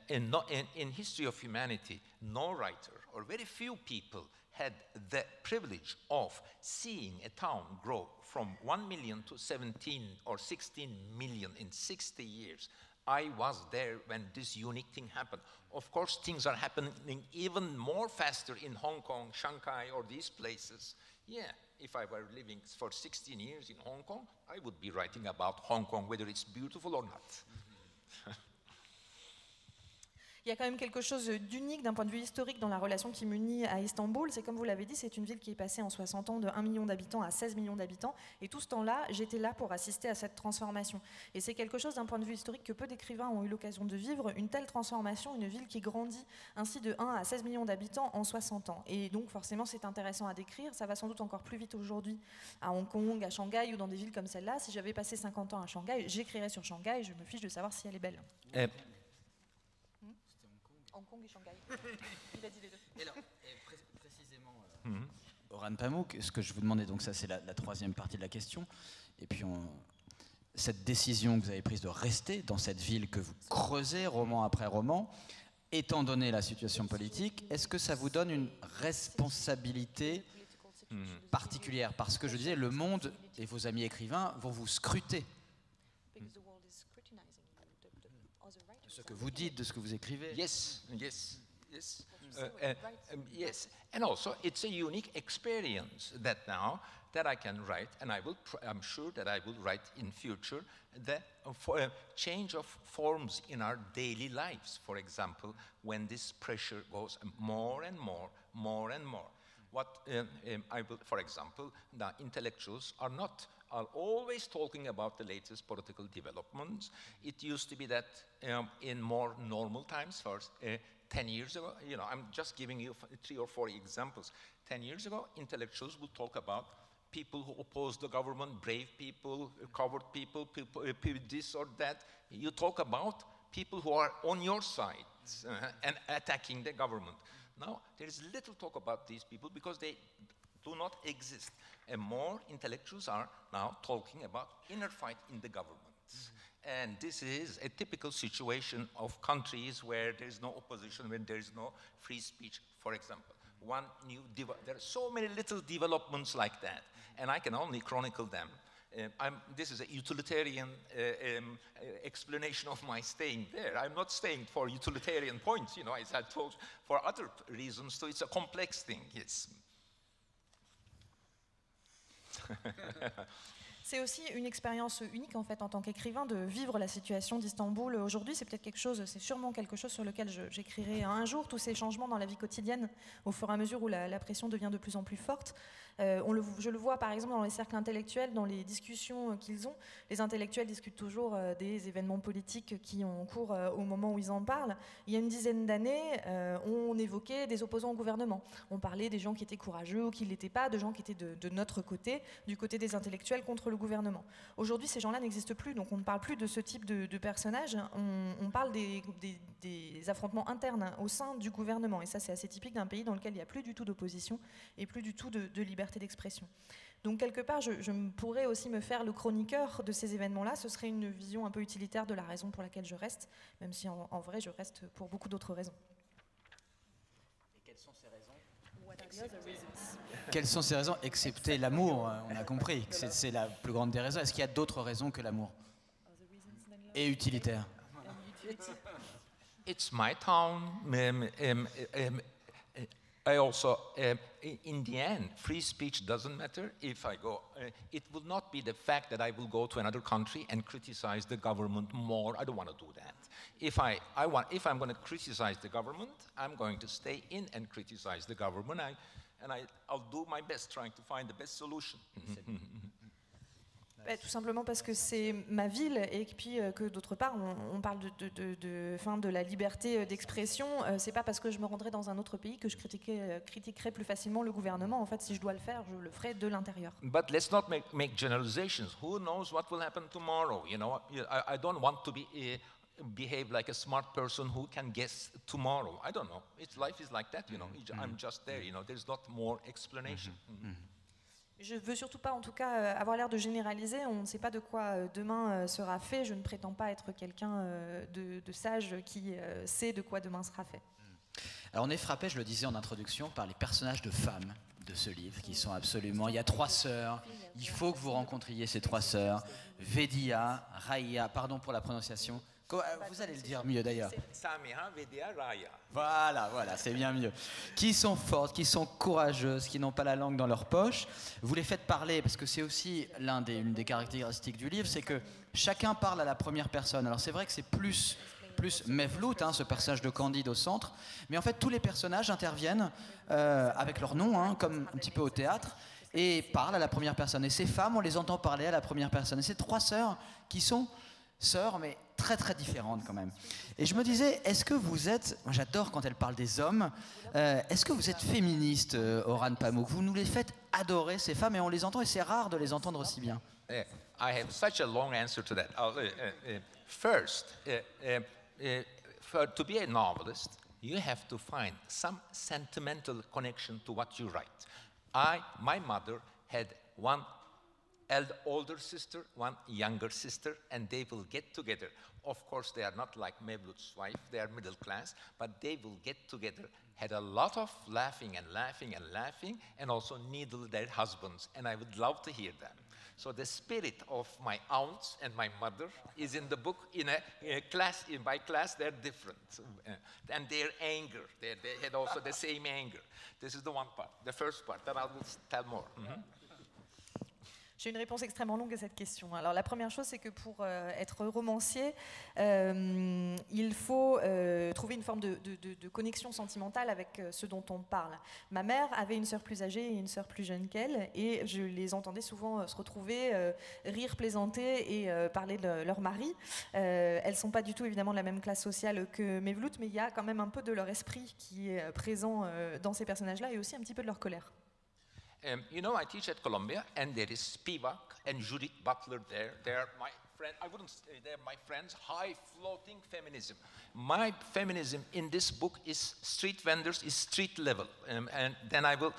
in history of humanity, no writer or very few people had the privilege of seeing a town grow from 1 million to 17 or 16 million in 60 years. I was there when this unique thing happened. Of course, things are happening even more faster in Hong Kong, Shanghai, or these places. Yeah, if I were living for 16 years in Hong Kong, I would be writing about Hong Kong, whether it's beautiful or not.
Il y a quand même quelque chose d'unique d'un point de vue historique dans la relation qui m'unit à Istanbul. C'est comme vous l'avez dit, c'est une ville qui est passée en 60 ans de 1 million d'habitants à 16 millions d'habitants. Et tout ce temps-là, j'étais là pour assister à cette transformation. Et c'est quelque chose d'un point de vue historique que peu d'écrivains ont eu l'occasion de vivre. Une telle transformation, une ville qui grandit ainsi de 1 à 16 millions d'habitants en 60 ans. Et donc forcément, c'est intéressant à décrire. Ça va sans doute encore plus vite aujourd'hui à Hong Kong, à Shanghai ou dans des villes comme celle-là. Si j'avais passé 50 ans à Shanghai, j'écrirais sur Shanghai. Je me fiche de savoir si elle est belle. Hong Kong et Shanghai. Il a dit les deux.
Et alors, précisément, Orhan Pamuk, ce que je vous demandais, donc ça c'est la troisième partie de la question, et puis cette décision que vous avez prise de rester dans cette ville que vous creusez roman après roman, étant donné la situation politique, est-ce que ça vous donne une responsabilité particulière? Parce que je disais, le monde et vos amis écrivains vont vous scruter. Ce que vous dites, de ce que vous écrivez.
Yes. Yes. And also it's a unique experience that now that I can write, and I'm sure that I will write in future, for a change of forms in our daily lives. For example, when this pressure goes more and more. For example, the intellectuals are always talking about the latest political developments. It used to be that in more normal times, first 10 years ago, I'm just giving you 3 or 4 examples. 10 years ago, intellectuals would talk about people who oppose the government, brave people, coward people this or that. You talk about people who are on your side and attacking the government. Now, there is little talk about these people because they do not exist. And more intellectuals are now talking about inner fight in the government. And this is a typical situation of countries where there is no opposition, when there is no free speech, for example. There are so many little developments like that, and I can only chronicle them. This is a utilitarian explanation of my staying there. I'm not staying for utilitarian points, as I told, for other reasons, so it's a complex thing, yes.
C'est aussi une expérience unique en fait en tant qu'écrivain de vivre la situation d'Istanbul aujourd'hui. C'est sûrement quelque chose sur lequel j'écrirai un jour, tous ces changements dans la vie quotidienne au fur et à mesure où la pression devient de plus en plus forte. Je le vois par exemple dans les cercles intellectuels, dans les discussions qu'ils ont. Les intellectuels discutent toujours des événements politiques qui ont cours au moment où ils en parlent. Il y a une dizaine d'années, on évoquait des opposants au gouvernement. On parlait des gens qui étaient courageux ou qui ne l'étaient pas, de gens qui étaient de notre côté, du côté des intellectuels contre le gouvernement. Aujourd'hui, ces gens-là n'existent plus, donc on ne parle plus de ce type de personnages. On parle des affrontements internes au sein du gouvernement. Et ça, c'est assez typique d'un pays dans lequel il n'y a plus du tout d'opposition et plus du tout de liberté d'expression. Donc quelque part, je pourrais aussi me faire le chroniqueur de ces événements-là. Ce serait une vision un peu utilitaire de la raison pour laquelle je reste, même si en vrai, je reste pour beaucoup d'autres raisons.
Quelles sont ces raisons, excepté l'amour? On a compris que c'est la plus grande des raisons. Est-ce qu'il y a d'autres raisons que l'amour? Et utilitaire.
It's my town. I also, in the end, free speech doesn't matter. If I go, it will not be the fact that I will go to another country and criticize the government more. I don't want to do that. If I'm going to criticize the government, I'm going to stay in and criticize the government. I'll do my best trying to find the best solution.
Tout simplement parce que c'est ma ville et puis que d'autre part on parle de la liberté d'expression. C'est pas parce que je me rendrai dans un autre pays que je critiquerai plus facilement le gouvernement. En fait, si je dois le faire, je le ferai de l'intérieur.
But let's not make generalizations. Who knows what will happen tomorrow? You know, I don't want to behave like a smart person who can guess tomorrow. I don't know. Life is like that. You know, I'm just there. You know, there's not more explanation.
Je ne veux surtout pas, en tout cas, avoir l'air de généraliser. On ne sait pas de quoi demain sera fait. Je ne prétends pas être quelqu'un de sage qui sait de quoi demain sera fait.
Alors on est frappé, je le disais en introduction, par les personnages de femmes de ce livre qui sont absolument... Il y a 3 sœurs, il faut que vous rencontriez ces 3 sœurs. Vedia, Raya, pardon pour la prononciation. Vous allez le dire mieux d'ailleurs.
Samiha, Vedia, Raya.
Voilà, c'est bien mieux. Qui sont fortes, qui sont courageuses, qui n'ont pas la langue dans leur poche. Vous les faites parler, parce que c'est aussi une des caractéristiques du livre, c'est que chacun parle à la première personne. Alors c'est vrai que c'est plus Mevlout, ce personnage de Candide au centre, mais en fait tous les personnages interviennent avec leur nom, comme un petit peu au théâtre, et parlent à la première personne. Et ces femmes, on les entend parler à la première personne. Et ces 3 sœurs qui sont sœurs, mais très très différentes quand même. Et je me disais, est-ce que vous êtes, moi j'adore quand elle parle des hommes, est-ce que vous êtes féministe, Orhan Pamuk? Vous nous les faites adorer, ces femmes, et on les entend, et c'est rare de les entendre aussi bien.
I have such a long answer to that. First, to be a novelist, you have to find some sentimental connection to what you write. My mother had one older sister, one younger sister, and they will get together. Of course, they are not like Mevlut's wife, they are middle class, but they will get together, had a lot of laughing, and also needle their husbands, and I would love to hear them. So the spirit of my aunts and my mother is in the book. By class, they're different. And their anger, they had also the same anger. This is the one part, the first part, that I will tell more.
J'ai une réponse extrêmement longue à cette question. Alors la première chose, c'est que pour être romancier, il faut trouver une forme de connexion sentimentale avec ce dont on parle. Ma mère avait une sœur plus âgée et une sœur plus jeune qu'elle, et je les entendais souvent se retrouver, rire, plaisanter et parler de leur mari. Elles ne sont pas du tout évidemment de la même classe sociale que Mevlout, mais il y a quand même un peu de leur esprit qui est présent dans ces personnages-là, et aussi un petit peu de leur colère.
You know, I teach at Columbia, and there is Spivak and Judith Butler there. They're my friend. I wouldn't say they're my friends. High-floating feminism. My feminism in this book is street vendors, is street level, and then I will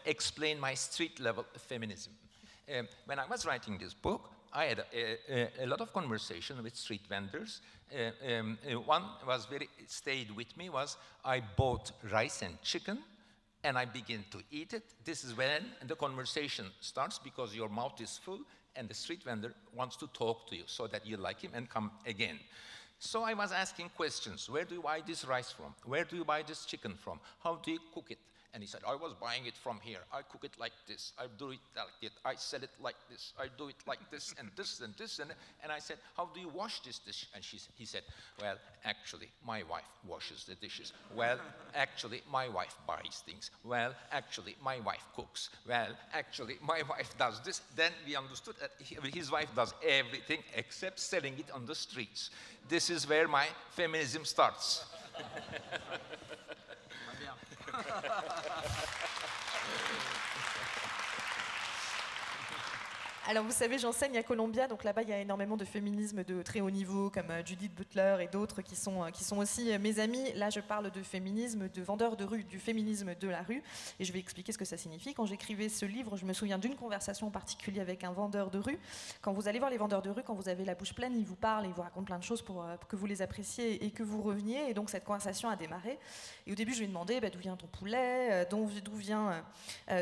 explain my street level feminism. When I was writing this book, I had a lot of conversation with street vendors. One was stayed with me was I bought rice and chicken, and I begin to eat it. This is when the conversation starts, because your mouth is full and the street vendor wants to talk to you so that you like him and come again. So I was asking questions. Where do you buy this rice from? Where do you buy this chicken from? How do you cook it? And he said, I was buying it from here. I cook it like this. I do it like it. I sell it like this. I do it like this and this and this. And I said, how do you wash this dish? And he said, well, actually, my wife washes the dishes. Well, actually, my wife buys things. Well, actually, my wife cooks. Well, actually, my wife does this. Then we understood that his wife does everything except selling it on the streets. This is where my feminism starts.
Alors vous savez, j'enseigne à Columbia, donc là-bas il y a énormément de féminisme de très haut niveau, comme Judith Butler et d'autres qui sont aussi mes amis. Là je parle de féminisme de vendeurs de rue, du féminisme de la rue, et je vais expliquer ce que ça signifie. Quand j'écrivais ce livre, je me souviens d'une conversation en particulier avec un vendeur de rue. Quand vous allez voir les vendeurs de rue, quand vous avez la bouche pleine, ils vous parlent, ils vous racontent plein de choses pour que vous les appréciez et que vous reveniez, et donc cette conversation a démarré. Et au début je lui ai demandé d'où vient ton poulet, d'où vient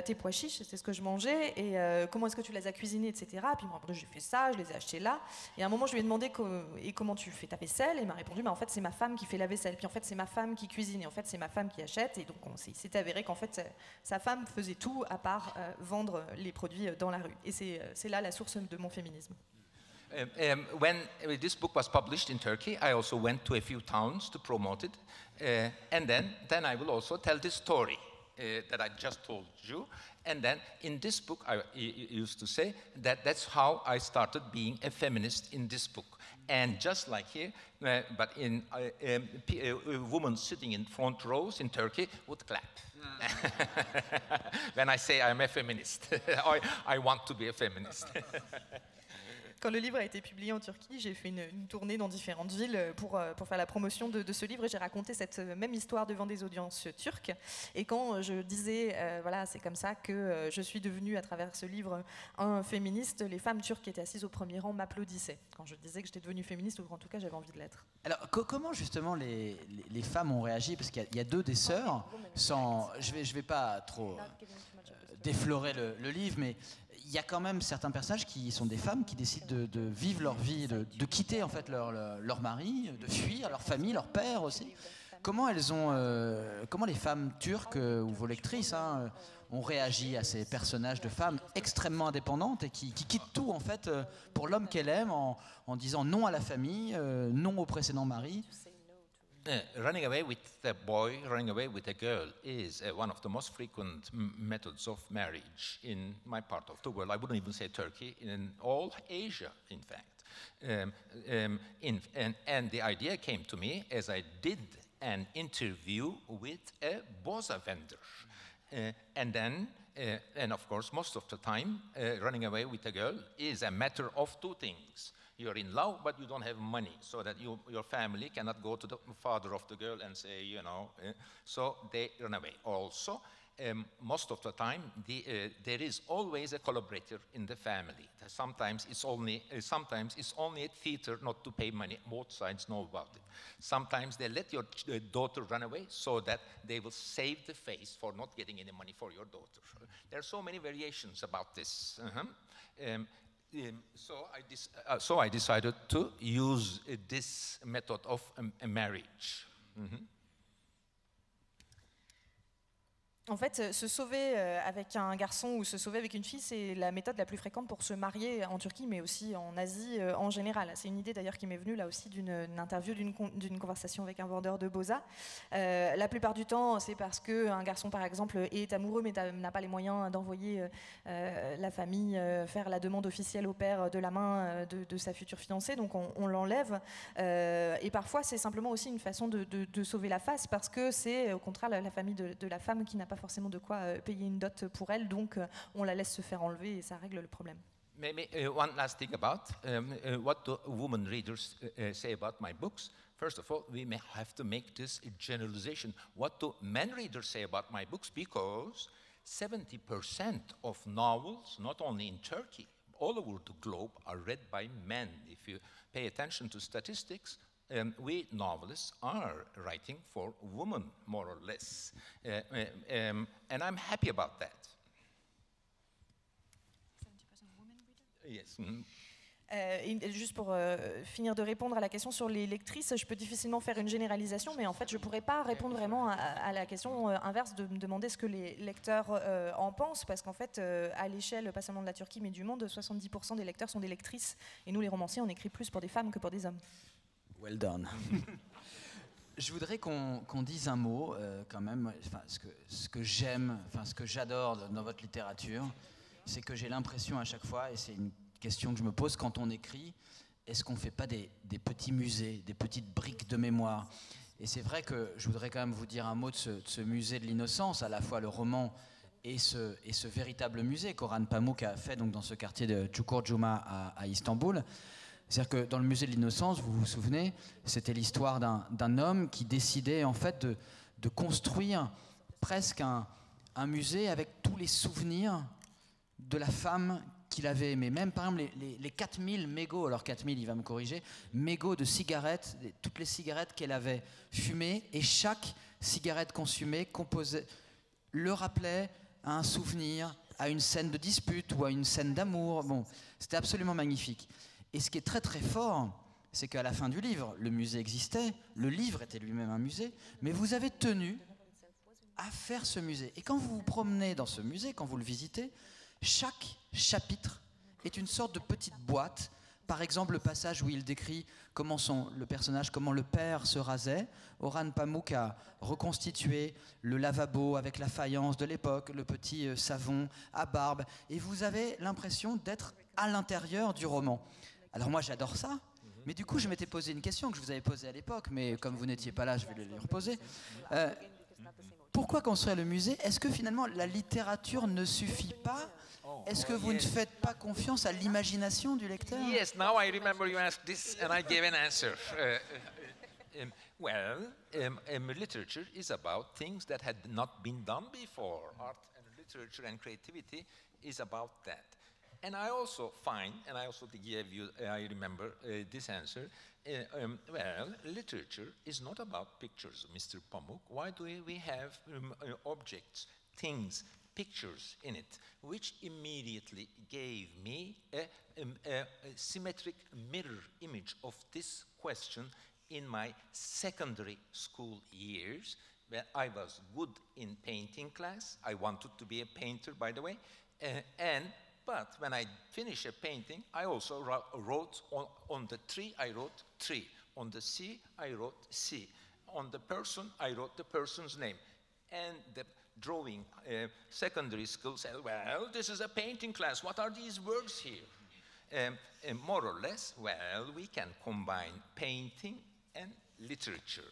tes pois chiches, c'est ce que je mangeais, et comment est-ce que tu les as cuisinés, etc. Puis il m'a répondu, j'ai fait ça, je les ai achetés là. Et à un moment, je lui ai demandé et comment tu fais ta vaisselle, et il m'a répondu, en fait, c'est ma femme qui fait la vaisselle. Puis en fait, c'est ma femme qui cuisine, et en fait, c'est ma femme qui achète. Et donc, il s'est avéré qu'en fait, sa femme faisait tout à part vendre les produits dans la rue. Et c'est là la source de mon féminisme.
When this book was published in Turkey, I also went to a few towns to promote it. And then I will also tell this story that I just told you. And then in this book, I used to say that that's how I started being a feminist in this book. And just like here, but in a woman sitting in front rows in Turkey would clap. When I say I'm a feminist, I want to be a feminist.
Quand le livre a été publié en Turquie, j'ai fait une tournée dans différentes villes pour faire la promotion de ce livre, et j'ai raconté cette même histoire devant des audiences turques. Et quand je disais, voilà, c'est comme ça que je suis devenue, à travers ce livre, un féministe, les femmes turques qui étaient assises au premier rang m'applaudissaient. Quand je disais que j'étais devenue féministe, ou en tout cas j'avais envie de l'être.
Alors, comment justement les femmes ont réagi? Parce qu'il y a deux des sœurs, je vais pas trop déflorer le livre, mais il y a quand même certains personnages qui sont des femmes qui décident de vivre leur vie, de quitter en fait leur mari, de fuir leur famille, leur père aussi. Comment les femmes turques ou vos lectrices ont réagi à ces personnages de femmes extrêmement indépendantes et qui quittent tout en fait pour l'homme qu'elles aiment en disant non à la famille, non au précédent mari?
Running away with a boy, running away with a girl is one of the most frequent methods of marriage in my part of the world. I wouldn't even say Turkey, in all Asia, in fact. And the idea came to me as I did an interview with a boza vendor. And of course, most of the time, running away with a girl is a matter of two things. You're in love, but you don't have money, so that your family cannot go to the father of the girl and say, so they run away. Also, most of the time, there is always a collaborator in the family. Sometimes it's only a theater not to pay money. Both sides know about it. Sometimes they let your daughter run away so that they will save the face for not getting any money for your daughter. There are so many variations about this. So I decided to use this method of a marriage. Mm-hmm.
En fait, se sauver avec un garçon ou se sauver avec une fille, c'est la méthode la plus fréquente pour se marier en Turquie, mais aussi en Asie en général. C'est une idée d'ailleurs qui m'est venue là aussi d'une interview, d'une conversation avec un vendeur de boza. La plupart du temps, c'est parce qu'un garçon, par exemple, est amoureux, mais n'a pas les moyens d'envoyer la famille faire la demande officielle au père de la main de sa future fiancée, donc on l'enlève. Et parfois, c'est simplement aussi une façon de sauver la face, parce que c'est au contraire la famille de la femme qui n'a pas forcément de quoi payer une dot pour elle, donc on la laisse se faire enlever et ça règle le problème.
Maybe one last thing about what do women readers say about my books. First of all, we may have to make this a generalization. What do men readers say about my books? Because 70% of novels, not only in Turkey, all over the globe, are read by men. If you pay attention to statistics, we novelists are writing for women, more or less. And I'm happy about that.
70% women readers?
Yes. Mm-hmm.
Juste pour finir de répondre à la question sur les lectrices, je peux difficilement faire une généralisation, mais en fait je ne pourrais pas répondre vraiment à la question inverse de me demander ce que les lecteurs en pensent, parce qu'en fait à l'échelle pas seulement de la Turquie mais du monde, 70% des lecteurs sont des lectrices, et nous les romanciers on écrit plus pour des femmes que pour des hommes.
Well done. Je voudrais qu'on dise un mot quand même. Ce que j'aime, ce que j'adore dans votre littérature, c'est que j'ai l'impression à chaque fois, et c'est une question que je me pose quand on écrit, est-ce qu'on ne fait pas des petits musées, des petites briques de mémoire? Et c'est vrai que je voudrais quand même vous dire un mot de ce musée de l'innocence, à la fois le roman et ce véritable musée qu'Orhan Pamuk a fait donc, dans ce quartier de Çukurcuma à Istanbul. C'est-à-dire que dans le musée de l'innocence, vous vous souvenez, c'était l'histoire d'un homme qui décidait en fait de construire presque un musée avec tous les souvenirs de la femme qu'il avait aimée. Même par exemple les 4000 mégots, alors 4000 il va me corriger, mégots de cigarettes, toutes les cigarettes qu'elle avait fumées, et chaque cigarette consumée le rappelait à un souvenir, à une scène de dispute ou à une scène d'amour. Bon, c'était absolument magnifique. Et ce qui est très très fort, c'est qu'à la fin du livre, le musée existait, le livre était lui-même un musée, mais vous avez tenu à faire ce musée. Et quand vous vous promenez dans ce musée, quand vous le visitez, chaque chapitre est une sorte de petite boîte. Par exemple, le passage où il décrit comment le père se rasait. Orhan Pamuk a reconstitué le lavabo avec la faïence de l'époque, le petit savon à barbe. Et vous avez l'impression d'être à l'intérieur du roman. Alors moi, j'adore ça. Mais du coup, je m'étais posé une question que je vous avais posée à l'époque, mais comme vous n'étiez pas là, je vais le lui reposer. Pourquoi construire le musée? Est-ce que finalement, la littérature ne suffit pas? Est-ce que vous ne faites pas confiance à l'imagination du lecteur?
Yes, now I remember you asked this and I gave an answer. Literature is about things that had not been done before. Art and literature and creativity is about that. And I also find, and I also gave you, I remember this answer, literature is not about pictures, Mr. Pamuk. Why do we have objects, things, pictures in it, which immediately gave me a symmetric mirror image of this question in my secondary school years, where I was good in painting class. I wanted to be a painter, by the way, but when I finished a painting, I also wrote on the tree, I wrote tree. On the sea, I wrote sea. On the person, I wrote the person's name. And the drawing secondary school said, well, this is a painting class. What are these words here? More or less, well, we can combine painting and literature.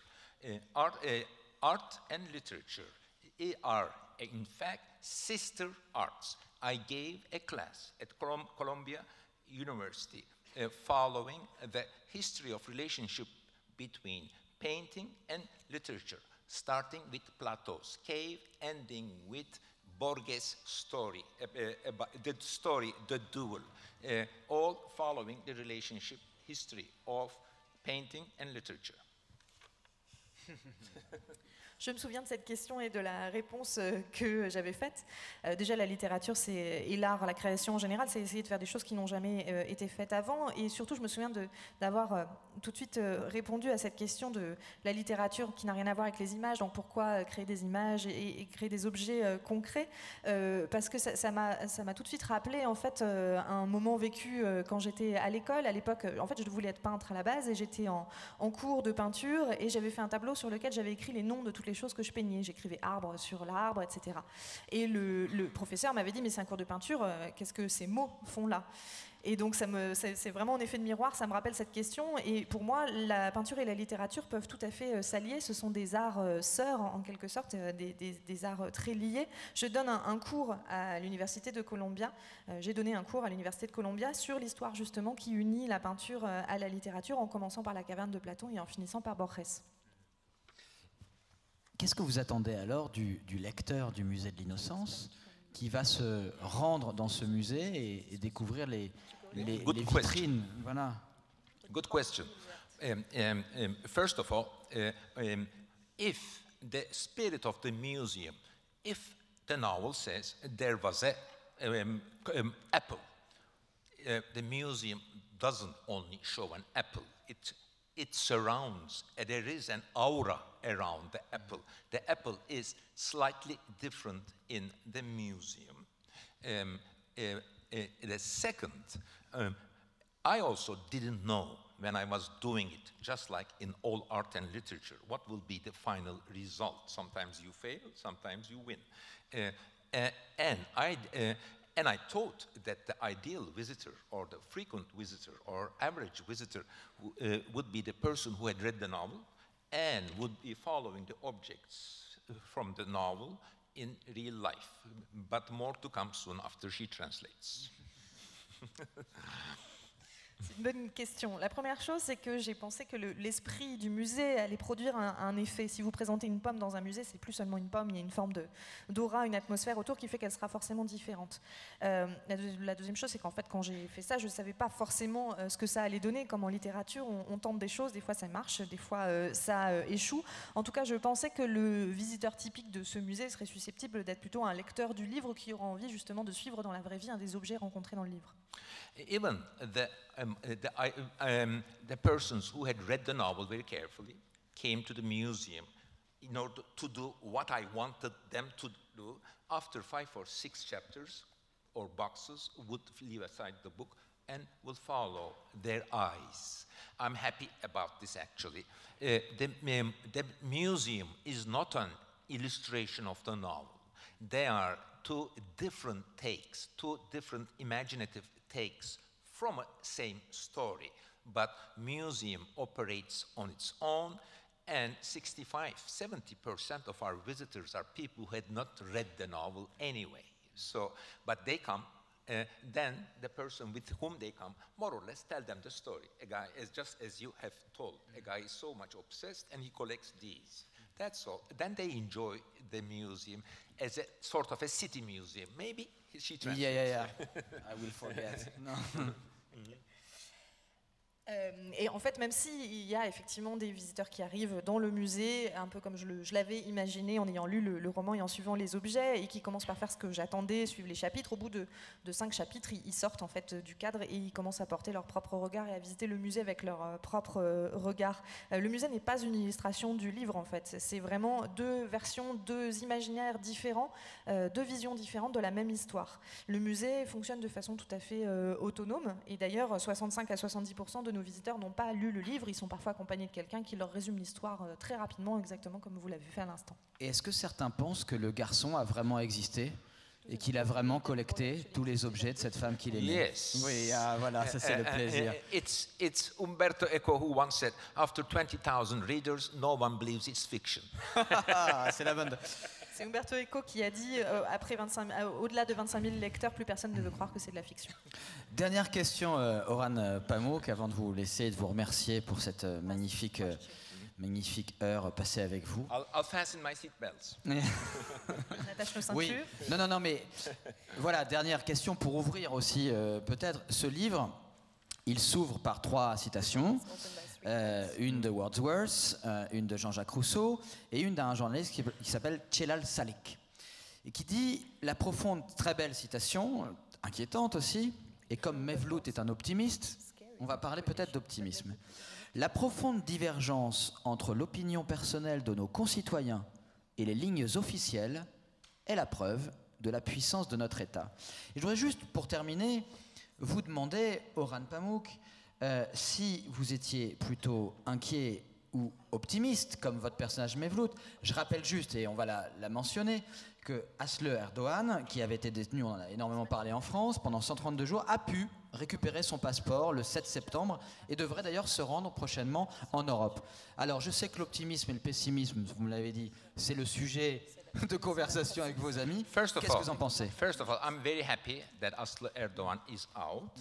Art and literature are, in fact, sister arts. I gave a class at Columbia University following the history of relationship between painting and literature, starting with Plato's Cave, ending with Borges' story, The Duel, all following the relationship history of painting and literature.
Je me souviens de cette question et de la réponse que j'avais faite. Déjà, la littérature et l'art, la création en général, c'est essayer de faire des choses qui n'ont jamais été faites avant. Et surtout, je me souviens d'avoir tout de suite répondu à cette question de la littérature qui n'a rien à voir avec les images. Donc, pourquoi créer des images et créer des objets concrets? Parce que ça m'a tout de suite rappelé, en fait, un moment vécu quand j'étais à l'école. À l'époque, en fait, je voulais être peintre à la base et j'étais en cours de peinture et j'avais fait un tableau sur lequel j'avais écrit les noms de toutes les choses que je peignais. J'écrivais arbre sur l'arbre, etc. Et le professeur m'avait dit, mais c'est un cours de peinture, qu'est-ce que ces mots font là? Et donc c'est vraiment en effet de miroir, ça me rappelle cette question. Et pour moi, la peinture et la littérature peuvent tout à fait s'allier. Ce sont des arts sœurs, en quelque sorte, des arts très liés. Je donne un cours à l'université de Columbia. J'ai donné un cours à l'université de Columbia sur l'histoire justement qui unit la peinture à la littérature, en commençant par la caverne de Platon et en finissant par Borges.
Qu'est-ce que vous attendez alors du lecteur du musée de l'Innocence qui va se rendre dans ce musée et découvrir les vitrines? Voilà.
Good question. First of all, if the spirit of the museum, if the novel says there was a apple, the museum doesn't only show an apple, it surrounds, there is an aura around the apple. The apple is slightly different in the museum. The second, I also didn't know when I was doing it, just like in all art and literature, what will be the final result. Sometimes you fail, sometimes you win. And I thought that the ideal visitor or the frequent visitor or average visitor would be the person who had read the novel and would be following the objects from the novel in real life, but more to come soon after she translates.
C'est une bonne question. La première chose, c'est que j'ai pensé que l'esprit du musée allait produire un effet. Si vous présentez une pomme dans un musée, c'est plus seulement une pomme, il y a une forme d'aura, une atmosphère autour qui fait qu'elle sera forcément différente. La deuxième chose, c'est qu'en fait, quand j'ai fait ça, je ne savais pas forcément ce que ça allait donner. Comme en littérature, on tente des choses, des fois ça marche, des fois ça échoue. En tout cas, je pensais que le visiteur typique de ce musée serait susceptible d'être plutôt un lecteur du livre qui aura envie justement de suivre dans la vraie vie un des objets rencontrés dans le livre.
Even the persons who had read the novel very carefully came to the museum in order to do what I wanted them to do. After 5 or 6 chapters or boxes, would leave aside the book and would follow their eyes. I'm happy about this actually. The museum is not an illustration of the novel. They are two different takes, two different imaginative takes from a same story, but museum operates on its own, and 65–70% of our visitors are people who had not read the novel anyway. So, but they come, then the person with whom they come more or less tell them the story. A guy is just as you have told. A guy is so much obsessed and he collects these. That's all. Then they enjoy the museum as a sort of a city museum. Maybe she translates.
Yeah. I will forget. No.
Et en fait, même s'il y a effectivement des visiteurs qui arrivent dans le musée, un peu comme je l'avais imaginé en ayant lu le roman et en suivant les objets, et qui commencent par faire ce que j'attendais, suivre les chapitres, au bout de 5 chapitres, ils sortent en fait du cadre et ils commencent à porter leur propre regard et à visiter le musée avec leur propre regard. Le musée n'est pas une illustration du livre en fait, c'est vraiment deux versions, deux imaginaires différents, deux visions différentes de la même histoire. Le musée fonctionne de façon tout à fait autonome, et d'ailleurs 65 à 70% de nos visiteurs n'ont pas lu le livre, ils sont parfois accompagnés de quelqu'un qui leur résume l'histoire très rapidement, exactement comme vous l'avez fait à l'instant.
Et est-ce que certains pensent que le garçon a vraiment existé et qu'il a vraiment collecté tous les objets de cette femme qu'il aimait?
Yes.
Oui, voilà, ça c'est le plaisir.
It's Umberto Eco who once said, after 20,000 readers, no one believes it's fiction.
C'est la bonne.
C'est Umberto Eco qui a dit, au-delà de 25 000 lecteurs, plus personne ne veut croire que c'est de la fiction.
Dernière question, Orhan Pamuk, avant de vous laisser et de vous remercier pour cette magnifique heure passée avec vous.
I'll fasten my seatbelts.
On attache nos ceintures.
Oui, non, mais voilà, dernière question pour ouvrir aussi peut-être. Ce livre, il s'ouvre par 3 citations. Une de Wordsworth, une de Jean-Jacques Rousseau et une d'un journaliste qui s'appelle Celal Salek, et qui dit la profonde, très belle citation, inquiétante aussi, et comme Mevlut est un optimiste, on va parler peut-être d'optimisme. La profonde divergence entre l'opinion personnelle de nos concitoyens et les lignes officielles est la preuve de la puissance de notre État. Et je voudrais juste, pour terminer, vous demander, Orhan Pamuk, si vous étiez plutôt inquiet ou optimiste, comme votre personnage Mevlut. Je rappelle juste, et on va la mentionner, que Aslı Erdoğan, qui avait été détenu, on en a énormément parlé en France, pendant 132 jours, a pu récupérer son passeport le 7 septembre et devrait d'ailleurs se rendre prochainement en Europe. Alors, je sais que l'optimisme et le pessimisme, vous me l'avez dit, c'est le sujet de conversation avec vos amis. Qu'est-ce que vous en pensez?
First of all, I'm very happy that Aslı Erdoğan is out.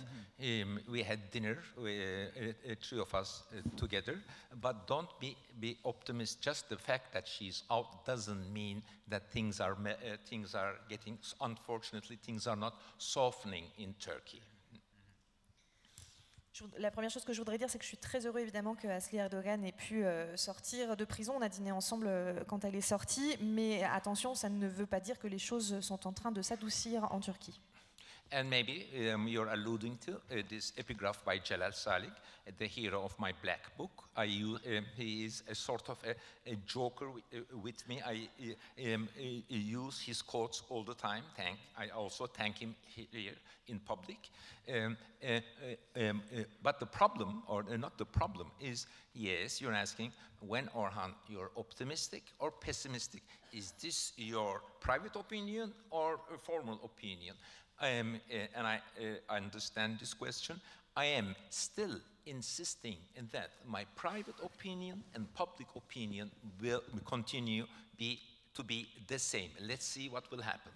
We had dinner, 3 of us together. But don't be optimist. Just the fact that she's out doesn't mean that things are getting. Unfortunately, things are not softening in Turkey.
La première chose que je voudrais dire, c'est que je suis très heureux évidemment que Aslı Erdoğan ait pu sortir de prison. On a dîné ensemble quand elle est sortie, mais attention, ça ne veut pas dire que les choses sont en train de s'adoucir en Turquie.
And maybe you're alluding to this epigraph by Celal Salek, the hero of my black book. He is a sort of a joker with me. I use his quotes all the time. I also thank him here in public. But the problem, or not the problem, is, yes, you're asking, when, Orhan, you're optimistic or pessimistic? Is this your private opinion or a formal opinion? And I understand this question. I am still insisting in that my private opinion and public opinion will continue be to be the same. Let's see what will happen.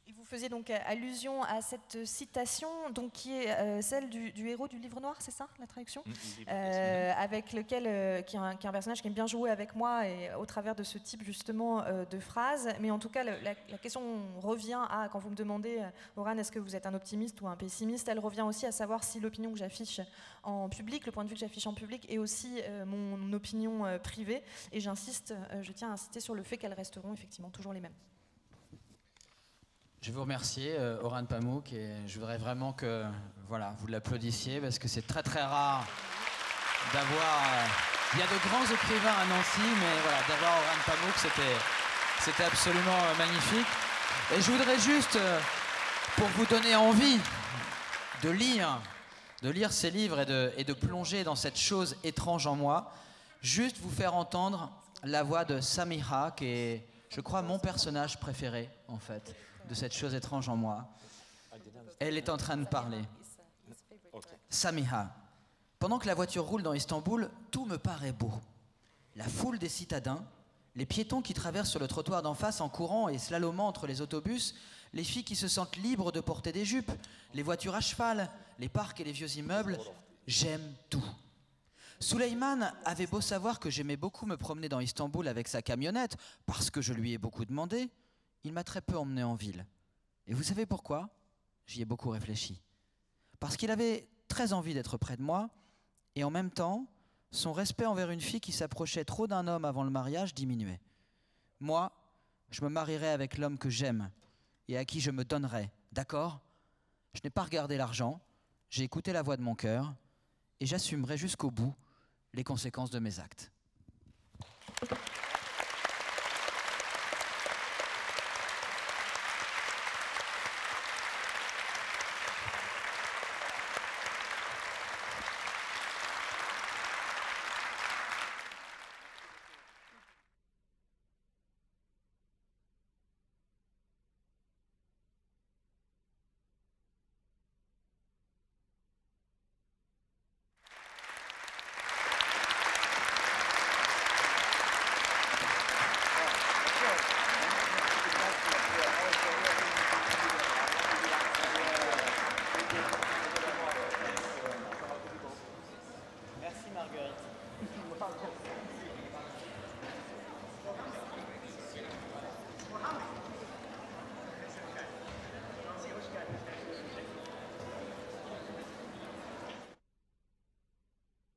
Et vous faisiez donc allusion à cette citation, donc qui est celle du héros du Livre Noir, c'est ça, la traduction, avec lequel, qui est un personnage qui aime bien jouer avec moi et au travers de ce type justement de phrases. Mais en tout cas, la question revient à, quand vous me demandez, Oran, est-ce que vous êtes un optimiste ou un pessimiste, elle revient aussi à savoir si l'opinion que j'affiche en public, le point de vue que j'affiche en public, est aussi mon opinion privée. Et j'insiste, je tiens à insister sur le fait qu'elles resteront effectivement toujours les mêmes.
Je vais vous remercier, Orhan Pamuk, et je voudrais vraiment que voilà, vous l'applaudissiez parce que c'est très très rare d'avoir... il y a de grands écrivains à Nancy, mais voilà, d'avoir Orhan Pamuk, c'était absolument magnifique. Et je voudrais juste, pour vous donner envie de lire ces livres et de plonger dans cette chose étrange en moi, juste vous faire entendre la voix de Samiha, qui est, je crois, mon personnage préféré, en fait, de cette chose étrange en moi. Elle est en train de parler. Samiha. Pendant que la voiture roule dans Istanbul, tout me paraît beau. La foule des citadins, les piétons qui traversent sur le trottoir d'en face en courant et slalomant entre les autobus, les filles qui se sentent libres de porter des jupes, les voitures à cheval, les parcs et les vieux immeubles, j'aime tout. Souleyman avait beau savoir que j'aimais beaucoup me promener dans Istanbul avec sa camionnette, parce que je lui ai beaucoup demandé, il m'a très peu emmené en ville. Et vous savez pourquoi? J'y ai beaucoup réfléchi. Parce qu'il avait très envie d'être près de moi, et en même temps, son respect envers une fille qui s'approchait trop d'un homme avant le mariage diminuait. Moi, je me marierais avec l'homme que j'aime et à qui je me donnerais, d'accord? Je n'ai pas regardé l'argent, j'ai écouté la voix de mon cœur, et j'assumerai jusqu'au bout les conséquences de mes actes.